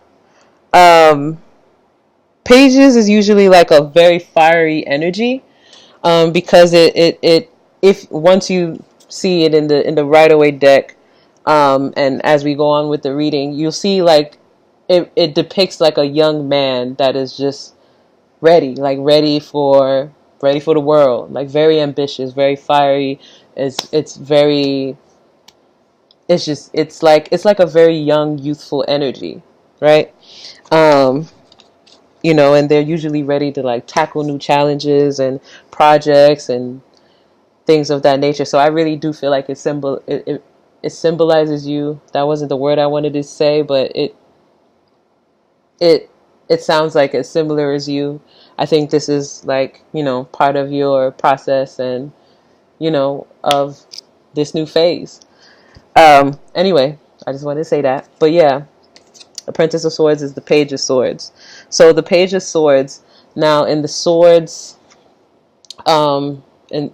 pages is usually like a very fiery energy. Because it if once you see it in the Rider-Waite deck, and as we go on with the reading, you'll see like it depicts like a young man that is just ready, like ready for the world, like very ambitious, very fiery. It's very it's like a very young, youthful energy, right? Um, you know, and they're usually ready to like tackle new challenges and projects and things of that nature. So I really do feel like it symbolizes you. That wasn't the word I wanted to say, but it it sounds like it's similar as you. I think this is like, you know, part of your process and, you know, of this new phase. Anyway, I just wanted to say that. But yeah, Apprentice of Swords is the Page of Swords. So the Page of Swords, now in the swords, and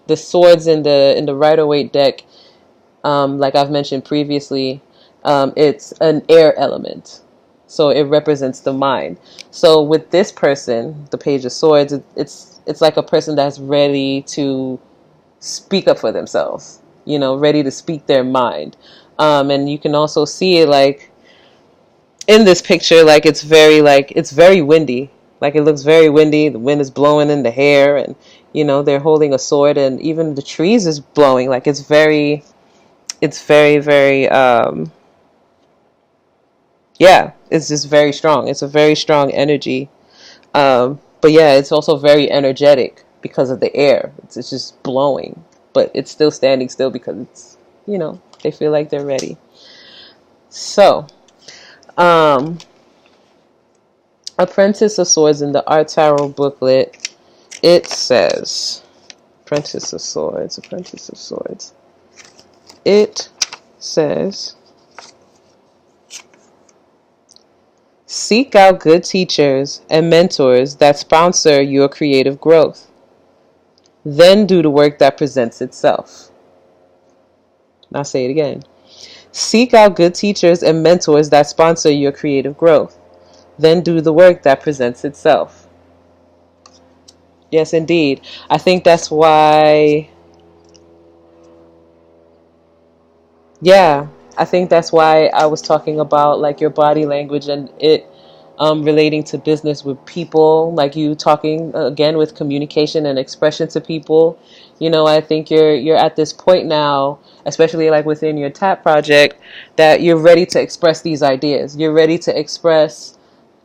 the swords in the Rider-Waite deck, like I've mentioned previously, it's an air element. So it represents the mind. So with this person, the Page of Swords, it's like a person that's ready to speak up for themselves, you know, ready to speak their mind. And you can also see it like in this picture, like it's very windy. Like it looks very windy. The wind is blowing in the hair, and you know they're holding a sword, and even the trees is blowing. Like it's very yeah, it's just very strong. It's a very strong energy. But yeah, it's also very energetic because of the air. It's just blowing, but it's still standing still because it's, you know, they feel like they're ready. So, um, Apprentice of Swords in the Art Tarot booklet, it says, Apprentice of Swords, Apprentice of Swords. It says, seek out good teachers and mentors that sponsor your creative growth. Then do the work that presents itself. I'll say it again. Seek out good teachers and mentors that sponsor your creative growth. Then do the work that presents itself. Yes, indeed. I think that's why, yeah, I think that's why I was talking about like your body language and it relating to business with people, like you talking again with communication and expression to people. You know, I think you're at this point now, especially like within your TAP project, that you're ready to express these ideas. You're ready to express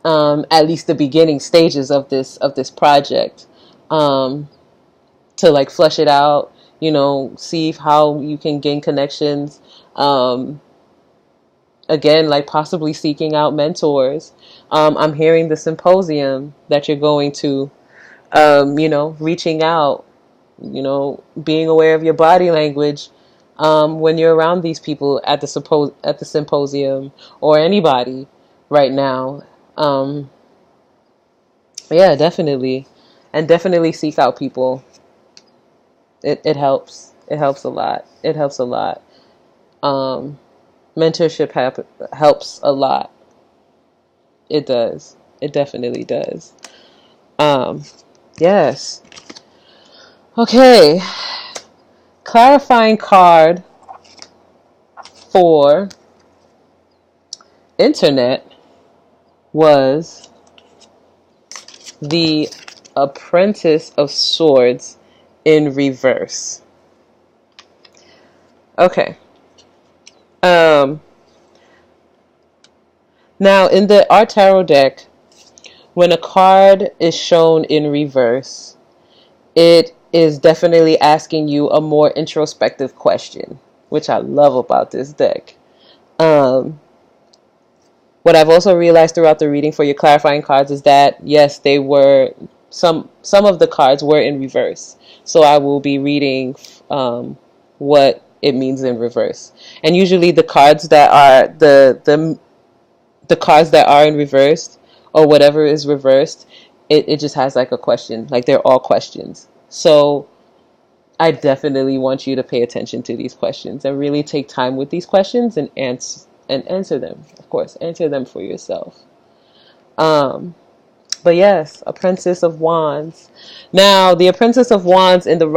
at least the beginning stages of this project, to like flesh it out. You know, see how you can gain connections. Um, Again, like possibly seeking out mentors. I'm hearing the symposium that you're going to, you know, reaching out, you know, being aware of your body language when you're around these people at the symposium or anybody right now. Um, yeah, definitely. And definitely seek out people. It helps. It helps a lot. It helps a lot. Mentorship helps a lot. It does. It definitely does. Um, yes. Okay. Clarifying card for internet was the Apprentice of Swords in reverse. Okay. Um, Now, in the Art Tarot deck, when a card is shown in reverse, it is definitely asking you a more introspective question, which I love about this deck. Um, what I've also realized throughout the reading for your clarifying cards is that, yes, they were, some of the cards were in reverse. So I will be reading what it means in reverse. And usually the cards that are the cards that are in reversed, or whatever is reversed, it just has like a question, like they're all questions. So I definitely want you to pay attention to these questions and really take time with these questions and answer them. Of course, answer them for yourself. But yes, Apprentice of Wands. Now, the Apprentice of Wands in the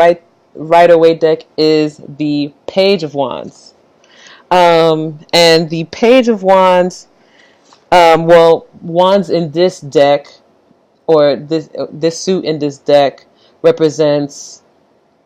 Rider-Waite deck is the Page of Wands. And the Page of Wands, wands in this deck, or this suit in this deck, represents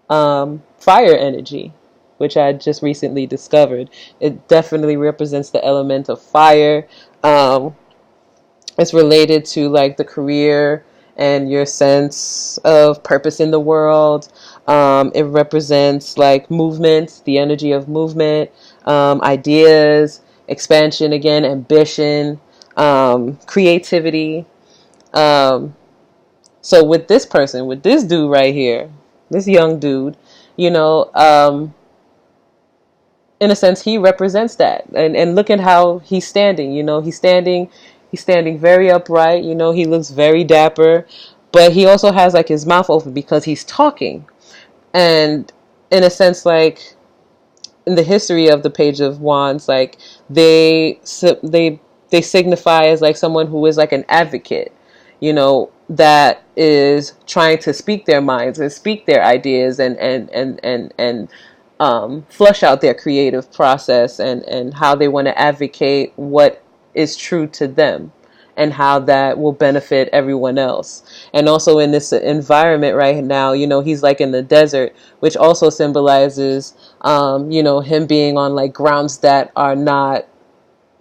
fire energy, which I just recently discovered. It definitely represents the element of fire. It's related to like the career and your sense of purpose in the world. It represents like movement, the energy of movement, ideas, expansion again, ambition, creativity. So with this person, with this dude right here, this young dude, you know, in a sense, he represents that. And look at how he's standing. You know, he's standing very upright. You know, he looks very dapper, but he also has like his mouth open because he's talking. And in a sense, like in the history of the Page of Wands, like they signify as like someone who is like an advocate, you know, that is trying to speak their minds and speak their ideas and flush out their creative process and how they want to advocate what is true to them and how that will benefit everyone else. And also in this environment right now, you know, he's like in the desert, which also symbolizes, you know, him being on like grounds that are not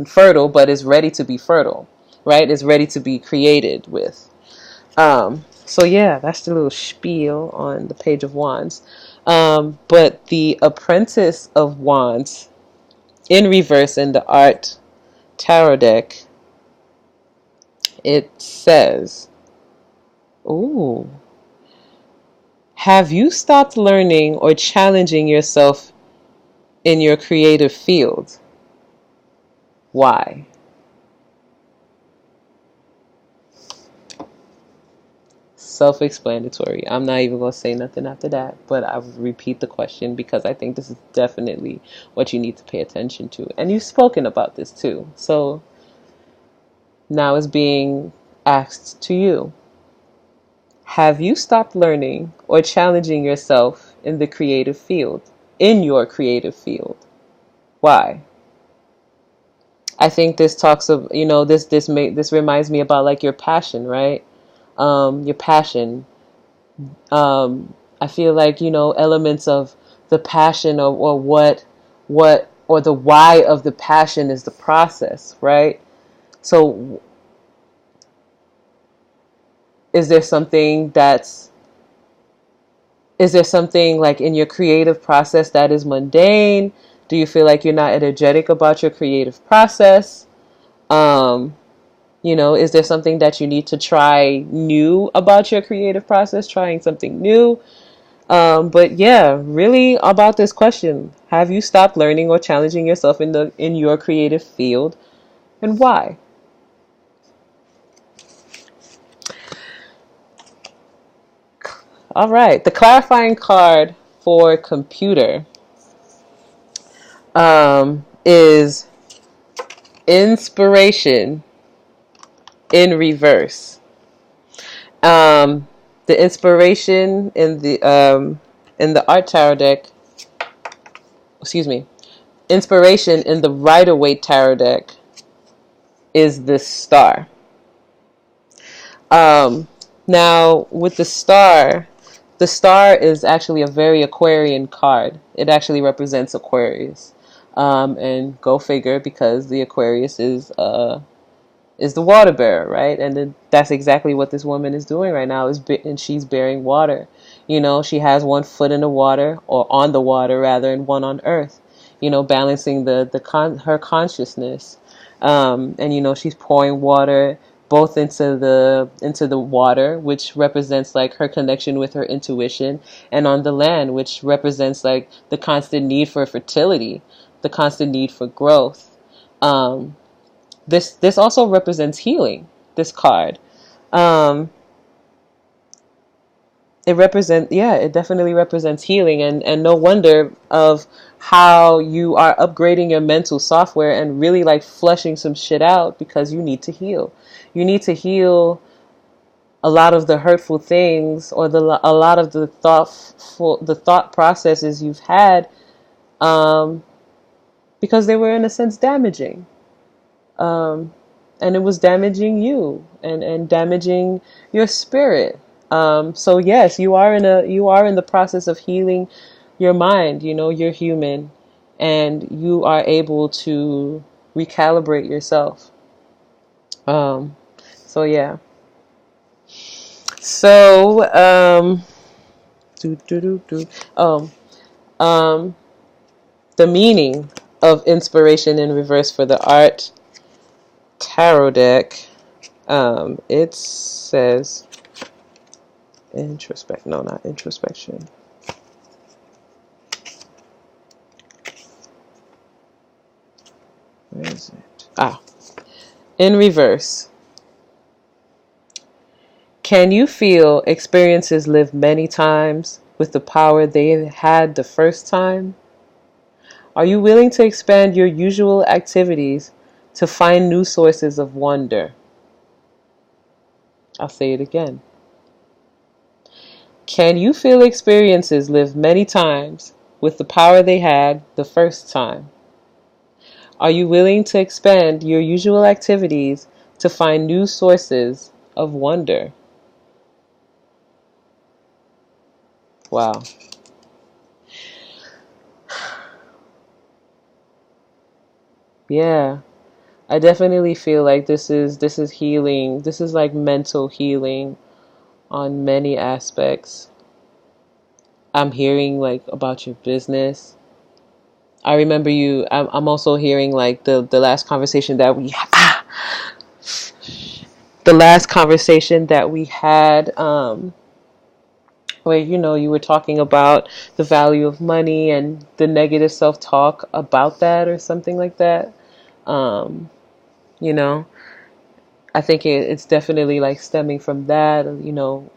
fertile, but is ready to be fertile, right? Is ready to be created with. So yeah, that's the little spiel on the Page of Wands. But the Apprentice of Wands in reverse in the Art Tarot deck, it says, ooh, have you stopped learning or challenging yourself in your creative field? Why? Self-explanatory. I'm not even going to say nothing after that, but I will repeat the question because I think this is definitely what you need to pay attention to. And you've spoken about this too. So now it's being asked to you. Have you stopped learning or challenging yourself in the creative field, in your creative field? Why? I think this talks of, you know, this reminds me about like your passion, right? Your passion. I feel like, you know, elements of the passion or what, or the why of the passion is the process, right? So is there something like in your creative process that is mundane? Do you feel like you're not energetic about your creative process? You know, is there something that you need to try new about your creative process, trying something new? But yeah, really about this question. Have you stopped learning or challenging yourself in your creative field, and why? All right, the clarifying card for computer. is inspiration in reverse. The inspiration in the art tarot deck, excuse me, inspiration in the Rider-Waite tarot deck is the star. Now with the star is actually a very Aquarian card. It actually represents Aquarius. And go figure, because the Aquarius is the water bearer, right? And then that's exactly what this woman is doing right now, and she's bearing water. You know, she has one foot in the water, or on the water rather, and one on earth. You know, balancing her consciousness. And you know, she's pouring water both into the water, which represents like her connection with her intuition, and on the land, which represents like the constant need for fertility, the constant need for growth. This also represents healing. This card, it definitely represents healing, and no wonder of how you are upgrading your mental software and really like flushing some shit out, because you need to heal. You need to heal a lot of the hurtful things, or a lot of the thought processes you've had, because they were in a sense damaging. And it was damaging you, and damaging your spirit. So yes, you are in the process of healing your mind. You know, you're human, and you are able to recalibrate yourself. So yeah. So the meaning of inspiration in reverse for the art tarot deck, it says not introspection. Where is it? In reverse. Can you feel experiences lived many times with the power they had the first time? Are you willing to expand your usual activities to find new sources of wonder? I'll say it again. Can you feel experiences lived many times with the power they had the first time? Are you willing to expand your usual activities to find new sources of wonder? Wow. Yeah. I definitely feel like this is healing. This is like mental healing on many aspects. I'm hearing like about your business. I remember you. I'm also hearing like the last conversation that we had, where you know you were talking about the value of money and the negative self-talk about that, or something like that. You know, I think it's definitely like stemming from that. You know,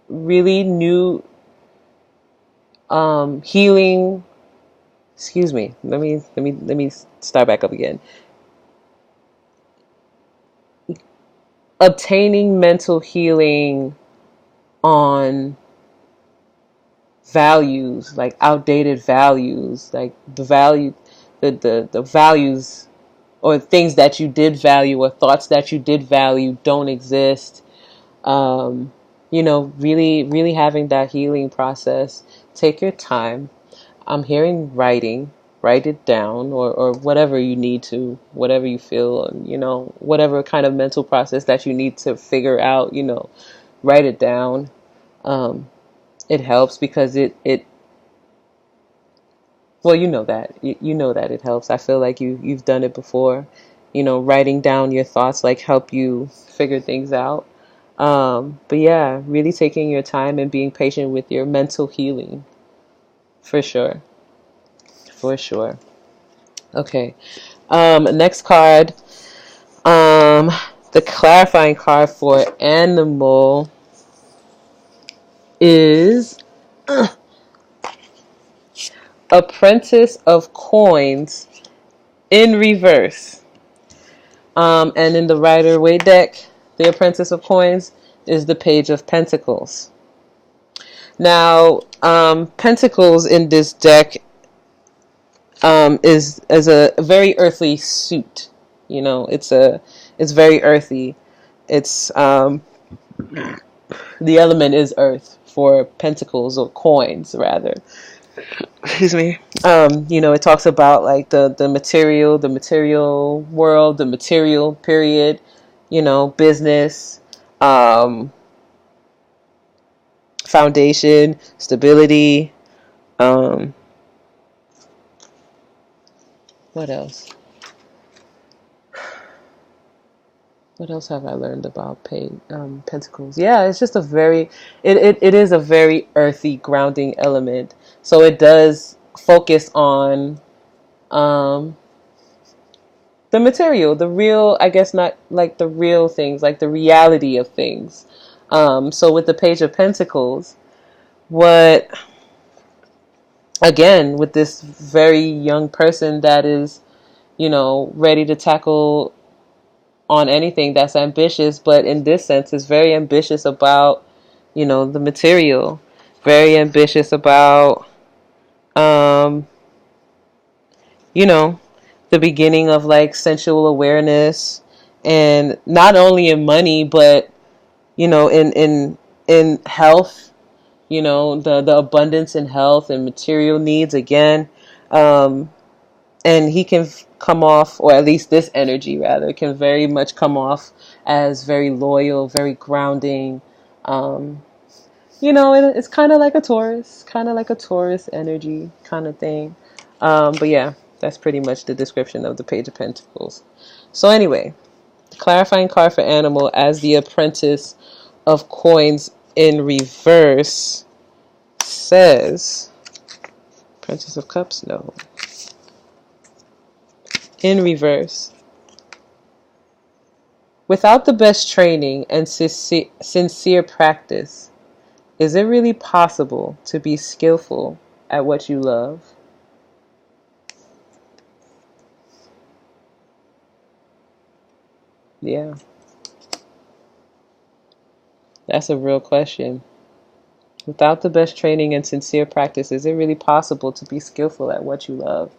really new healing. Excuse me. Let me start back up again. Obtaining mental healing on values, like outdated values, like the values, or things that you did value, or thoughts that you did value don't exist. You know, really having that healing process. Take your time. I'm hearing writing. Write it down, or whatever you need to, whatever you feel, you know, whatever kind of mental process that you need to figure out, you know, write it down. It helps, because it well, you know that. You know that it helps. I feel like you've done it before. You know, writing down your thoughts like help you figure things out. But yeah, really taking your time and being patient with your mental healing. For sure. For sure. Okay. Next card. The clarifying card for animal is Apprentice of Coins in reverse. And in the Rider-Waite deck, the Apprentice of Coins is the Page of Pentacles. Now, Pentacles in this deck is a very earthly suit. You know, it's very earthy. It's the element is earth for pentacles, or coins rather. Excuse me. You know, it talks about like the material world, the material period, you know, business, foundation, stability. What else? What else have I learned about pentacles? Yeah, it's just it is a very earthy, grounding element. So it does focus on the material, the real, I guess not like the real things, like the reality of things. So with the Page of Pentacles, what, again, with this very young person that is, you know, ready to tackle on anything that's ambitious, but in this sense is very ambitious about, you know, the material, very ambitious about, um, you know, the beginning of like sensual awareness, and not only in money, but, you know, in health, you know, the abundance in health and material needs again. And he can come off, or at least this energy rather, can very much come off as very loyal, very grounding. You know, it's kind of like a Taurus energy kind of thing. But yeah, that's pretty much the description of the Page of Pentacles. So anyway, the clarifying card for Animal as the Apprentice of Coins in reverse says, Princess of Cups, no. In reverse. Without the best training and sincere practice, is it really possible to be skillful at what you love? Yeah. That's a real question. Without the best training and sincere practice, is it really possible to be skillful at what you love?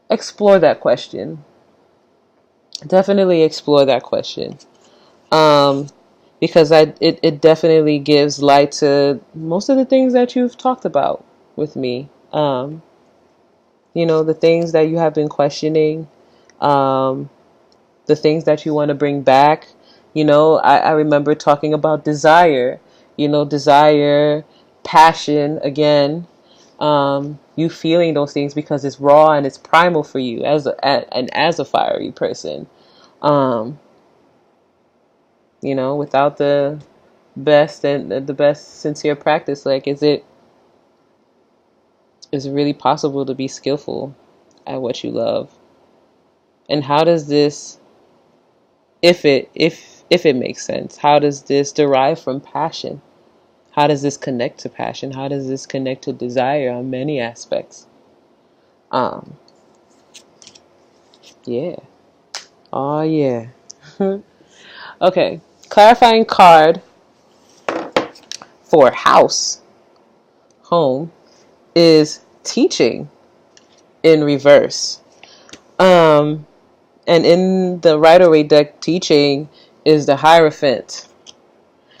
Explore that question. Definitely explore that question. Because it definitely gives light to most of the things that you've talked about with me. You know, the things that you have been questioning, the things that you want to bring back. You know, I remember talking about desire, you know, desire, passion, again, you feeling those things because it's raw and it's primal for you as a fiery person. You know, without the best and the best sincere practice, like, is it really possible to be skillful at what you love? And how does this, if it makes sense, how does this derive from passion? How does this connect to passion? How does this connect to desire on many aspects? Yeah. Oh yeah. Okay. Clarifying card for house, home, is teaching in reverse. And in the Rider-Waite deck, teaching is the Hierophant.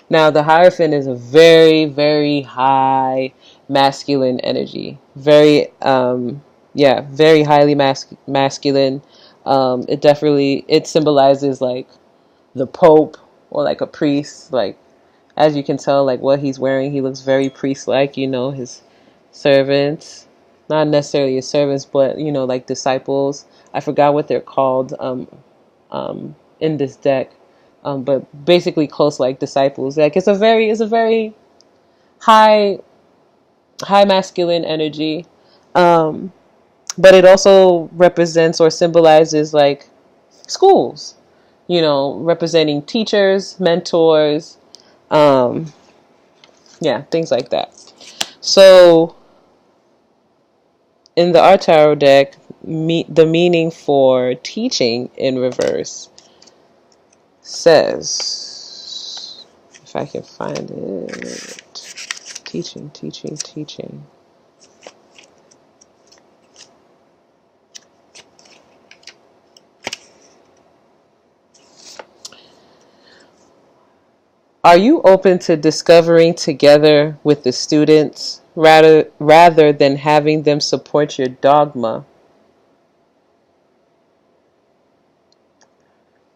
Now, the Hierophant is a very, very high masculine energy. Very, very highly masculine. It symbolizes like the Pope or like a priest. Like, as you can tell, like what he's wearing, he looks very priest-like. You know, his servants, not necessarily his servants, but you know, like disciples. I forgot what they're called in this deck, but basically close like disciples. Like it's a very high masculine energy, but it also represents or symbolizes like schools. You know, representing teachers, mentors, things like that. So in the Art Tarot deck, the meaning for teaching in reverse says, if I can find it, teaching, teaching, teaching. Are you open to discovering together with the students rather than having them support your dogma?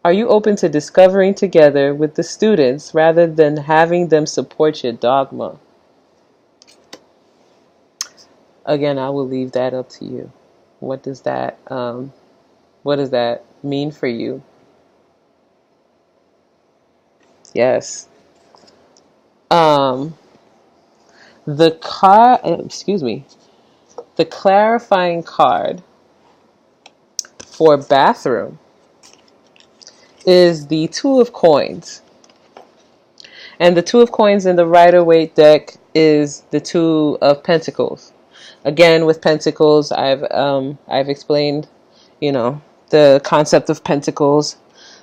Are you open to discovering together with the students rather than having them support your dogma? Again, I will leave that up to you. What does that mean for you? Yes. Um, the the clarifying card for bathroom is the Two of Coins. And the Two of Coins in the Rider-Waite deck is the Two of Pentacles. Again, with Pentacles, I've explained, the concept of Pentacles.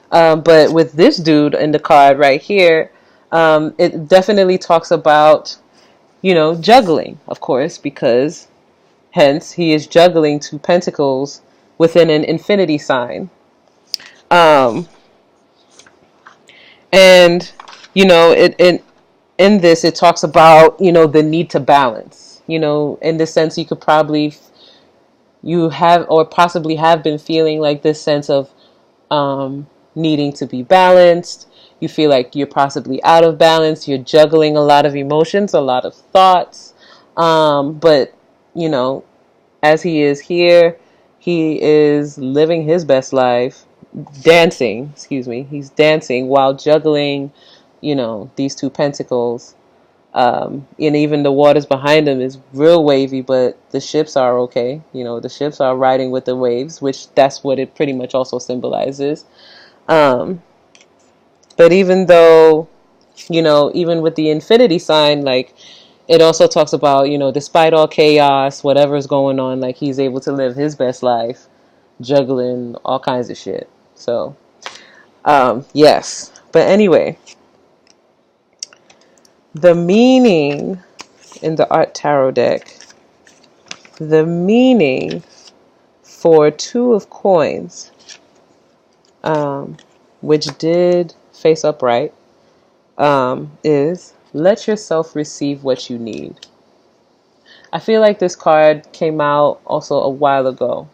But with this dude in the card right here, it definitely talks about, juggling, of course, because hence he is juggling two pentacles within an infinity sign. And, in this, it talks about, the need to balance, in the sense you have, or possibly have been feeling like this sense of, needing to be balanced. You feel like you're possibly out of balance. You're juggling a lot of emotions, a lot of thoughts. But, as he is here, he is living his best life, he's dancing while juggling, these two pentacles. And even the waters behind him is real wavy, but the ships are okay. The ships are riding with the waves, which that's what it pretty much also symbolizes. But even though, even with the infinity sign, like, it also talks about, despite all chaos, whatever's going on, like, he's able to live his best life, juggling all kinds of shit. So, yes. But anyway, the meaning in the Art Tarot deck, the meaning for Two of Coins, which did face upright, is let yourself receive what you need. I feel like this card came out also a while ago,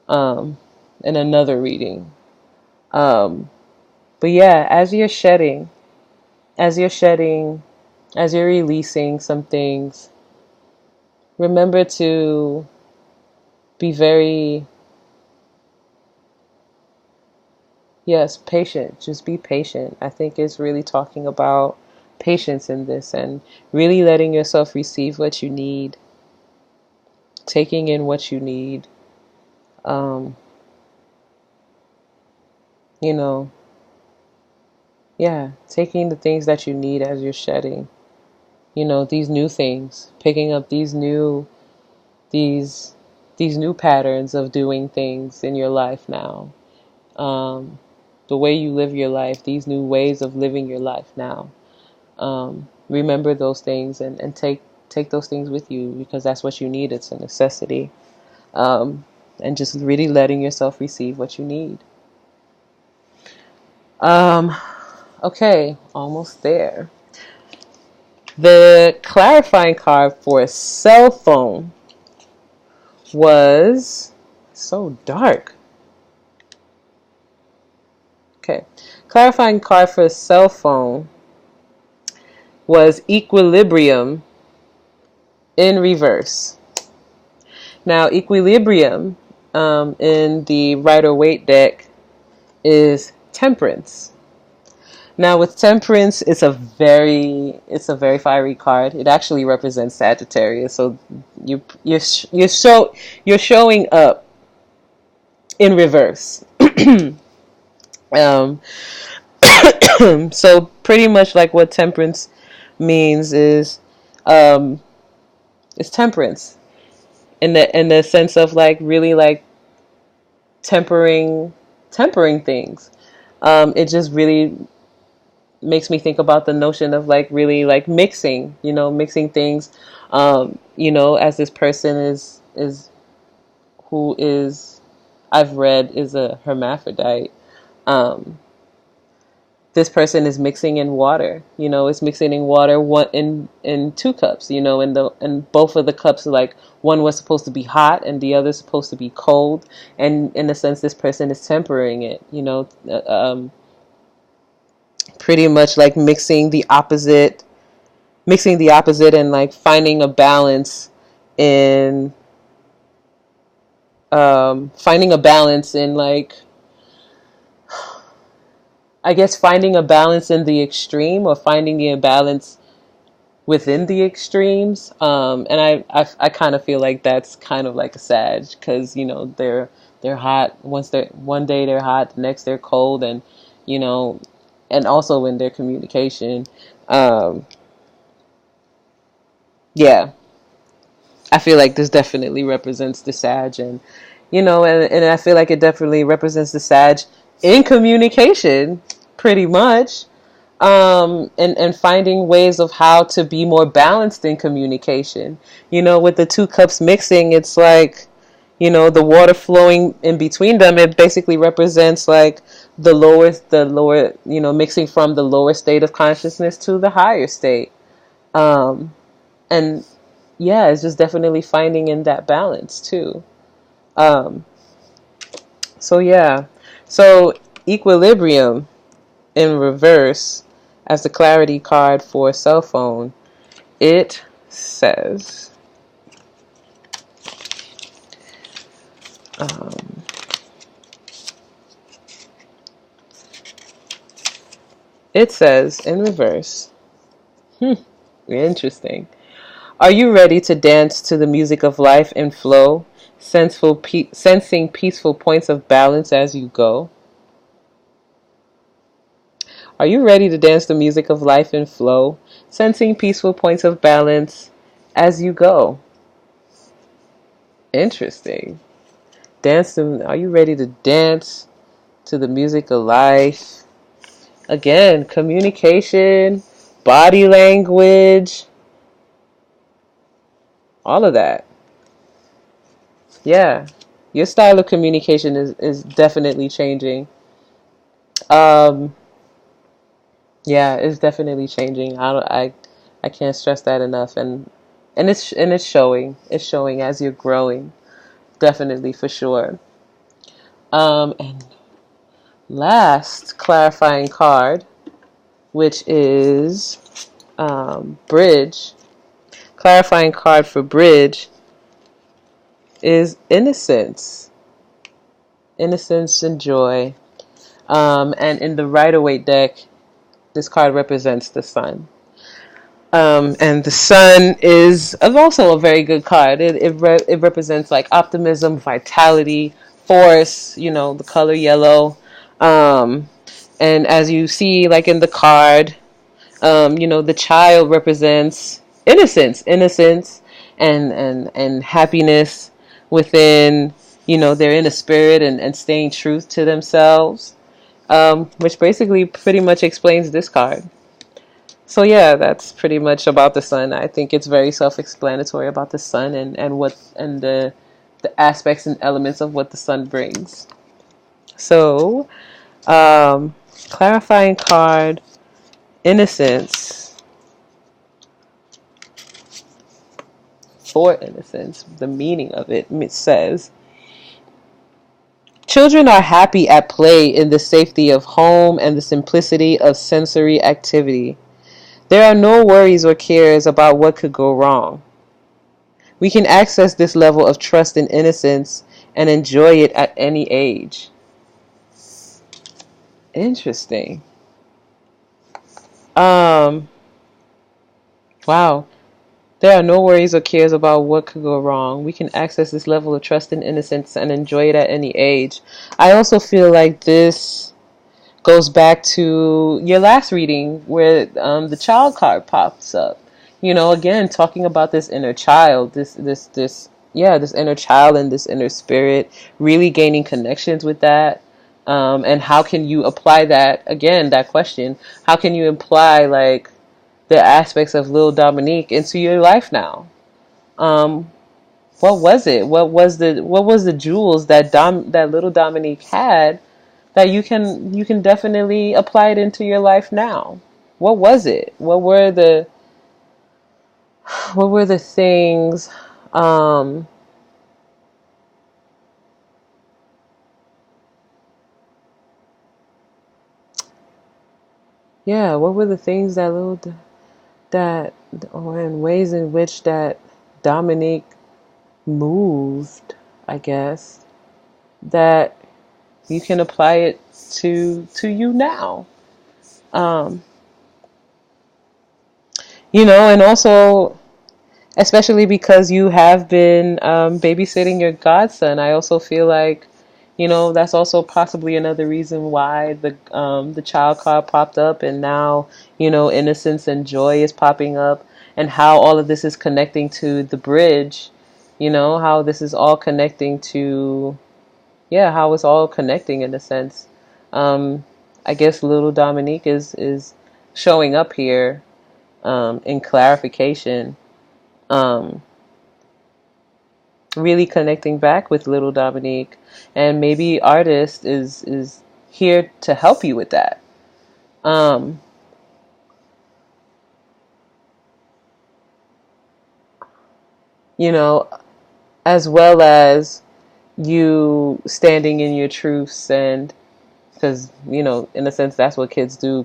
in another reading. But yeah, as you're releasing some things, remember to be very, patient. Just be patient. I think it's really talking about patience in this, and really letting yourself receive what you need, taking in what you need, taking the things that you need as you're shedding, these new things, picking up these new patterns of doing things in your life now, the way you live your life, these new ways of living your life now. Remember those things and take those things with you, because that's what you need. It's a necessity. And just really letting yourself receive what you need. Okay, almost there. The clarifying card for a cell phone was so dark. Okay, clarifying card for a cell phone was equilibrium in reverse. Now, equilibrium in the Rider-Waite deck is temperance. Now, with temperance, it's a very fiery card. It actually represents Sagittarius, so you're showing up in reverse. So pretty much like what temperance means is temperance. in the sense of like really like tempering things. It just really makes me think about the notion of like really like mixing, mixing things, as this person is who is, I've read, is a hermaphrodite. Um, this person is mixing in water, is mixing in water one in two cups, and both of the cups are like one was supposed to be hot and the other is supposed to be cold, and in a sense this person is tempering it, pretty much like mixing the opposite and like finding a balance in like, I guess finding a balance in the extreme, or finding the imbalance within the extremes. And I kind of feel like that's kind of like a Sag, because they're hot. One day they're hot, the next they're cold, and and also in their communication. Um, yeah, I feel like this definitely represents the Sag, and I feel like it definitely represents the Sag in communication, pretty much. And finding ways of how to be more balanced in communication. With the two cups mixing, it's like, the water flowing in between them, it basically represents like the lower, mixing from the lower state of consciousness to the higher state. And yeah, it's just definitely finding in that balance too. Um, so yeah, so equilibrium in reverse as the clarity card for cell phone. It says, um, in reverse. Interesting. Are you ready to dance to the music of life and flow, sensing peaceful points of balance as you go? Are you ready to dance the music of life and flow, sensing peaceful points of balance as you go? Interesting. Are you ready to dance to the music of life? Again, communication, body language, all of that. Yeah. Your style of communication is definitely changing. Um, yeah, it's definitely changing. I can't stress that enough, and it's showing. It's showing as you're growing. Definitely, for sure. And last clarifying card, which is bridge. Clarifying card for bridge is innocence. Innocence and joy. And in the Rider-Waite deck, this card represents the sun. And the sun is also a very good card. It represents like optimism, vitality, force, the color yellow. Um, and as you see, like in the card, the child represents innocence, and happiness within, their inner spirit, and staying true to themselves, which basically pretty much explains this card. So yeah, that's pretty much about the sun. I think it's very self-explanatory about the sun, and the aspects and elements of what the sun brings. So, clarifying card, innocence. For innocence, the meaning of it says, children are happy at play in the safety of home and the simplicity of sensory activity. There are no worries or cares about what could go wrong. We can access this level of trust and innocence and enjoy it at any age. Interesting. Um, wow. There are no worries or cares about what could go wrong. We can access this level of trust and innocence and enjoy it at any age. I also feel like this goes back to your last reading where the child card pops up. Again, talking about this inner child, this this inner child and this inner spirit, really gaining connections with that. And how can you apply that, again, that question, how can you apply like the aspects of little Dominique into your life now? What was it? What was the jewels that that little Dominique had that you can definitely apply it into your life now? What was it? What were the things? Um, yeah, what were the things that that, or in ways in which that Dominique moved, I guess, that you can apply it to you now. Um, and also, especially because you have been babysitting your godson, I also feel like, that's also possibly another reason why the child card popped up, and now, innocence and joy is popping up, and how all of this is connecting to the bridge, how this is all connecting to, yeah, how it's all connecting in a sense. Um, I guess little Dominique is showing up here in clarification, um, really connecting back with little Dominique, and maybe artist is here to help you with that. Um, you know, as well as you standing in your truths, and because in a sense that's what kids do.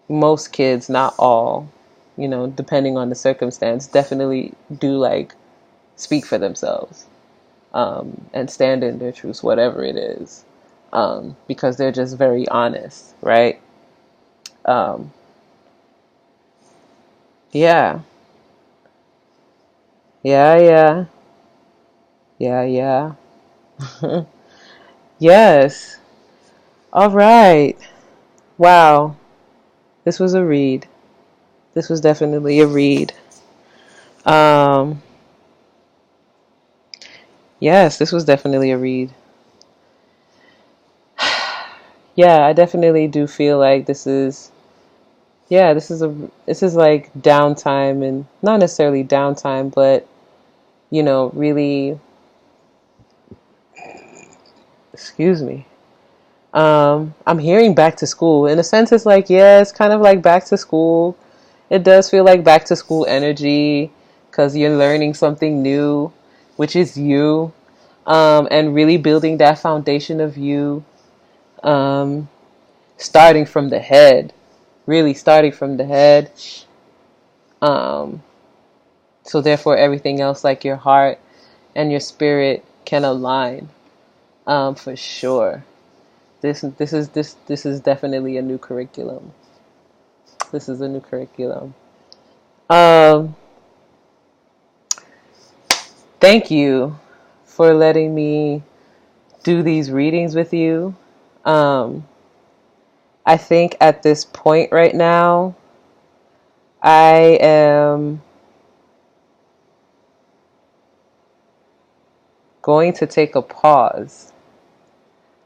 Most kids, not all, depending on the circumstance, definitely do like speak for themselves, and stand in their truths, whatever it is, because they're just very honest, right? Um, yeah, yeah, yeah, yeah, yeah. Yes. All right. Wow. This was a read. This was definitely a read. Um, yes, this was definitely a read. Yeah, I definitely do feel like yeah, this is like downtime, and not necessarily downtime, but really, excuse me. I'm hearing back to school. In a sense, it's like, yeah, it's kind of like back to school. It does feel like back to school energy, because you're learning something new, which is you, and really building that foundation of you, um, starting from the head, really starting from the head. Um, so therefore, everything else, like your heart and your spirit, can align, for sure. This is definitely a new curriculum. This is a new curriculum. Um, Thank you for letting me do these readings with you. Um, I think at this point right now, I am going to take a pause.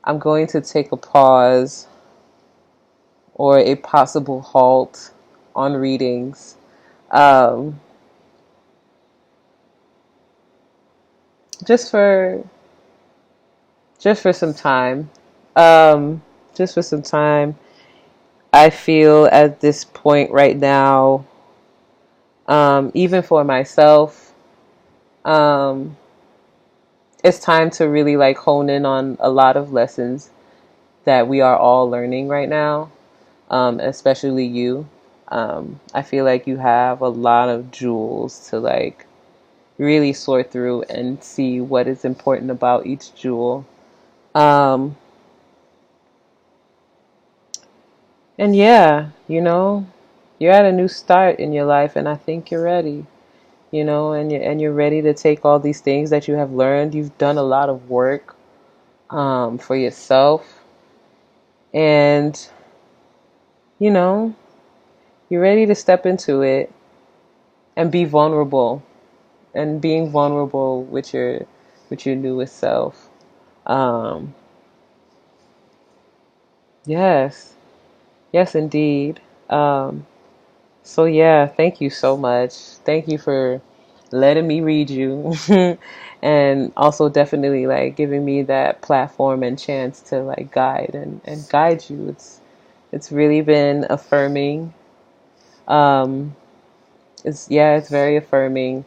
I'm going to take a pause, or a possible halt on readings. Um, just for just for some time. Um, just for some time. I feel at this point right now, even for myself, um, it's time to really like hone in on a lot of lessons that we are all learning right now, especially you. I feel like you have a lot of jewels to like really sort through and see what is important about each jewel. Um, and yeah, you're at a new start in your life, and I think you're ready. And you're ready to take all these things that you have learned. You've done a lot of work, for yourself, and you know, you're ready to step into it and be vulnerable. and being vulnerable with your newest self. Um, yes, yes, indeed. Um, so yeah, thank you so much. Thank you for letting me read you, and also definitely like giving me that platform and chance to like and guide you. It's really been affirming. Um, it's very affirming.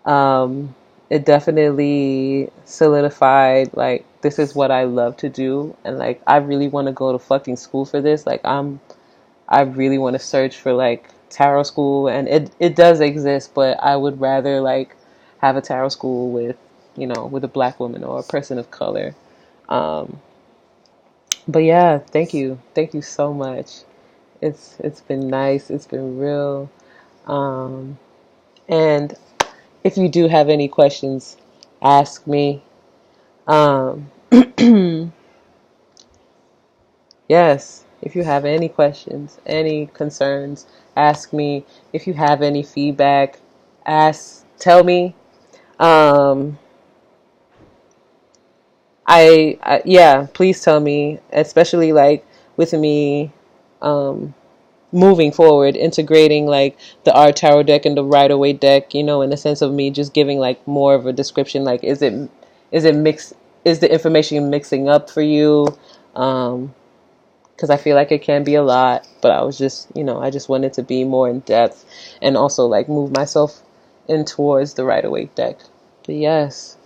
Um, it definitely solidified like this is what I love to do, and like I really want to go to fucking school for this. I really want to search for like tarot school, and it does exist, but I would rather like have a tarot school with, with a black woman or a person of color. Um, but yeah, thank you so much. It's been nice. It's been real. Um, and if you do have any questions, ask me. Um, yes, if you have any questions, any concerns, ask me. If you have any feedback, tell me. Um, yeah, please tell me, especially like with me, um, moving forward, integrating like the art tarot deck and the Rider Waite deck, in the sense of me just giving like more of a description, like is it mix is the information mixing up for you? Because I feel like it can be a lot, but I was just, I just wanted to be more in depth and also like move myself in towards the Rider Waite deck. But yes,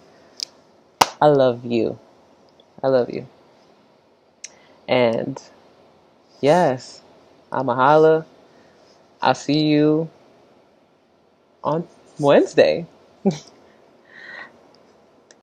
I love you. I love you. And yes, I'm a holla. I'll see you on Wednesday.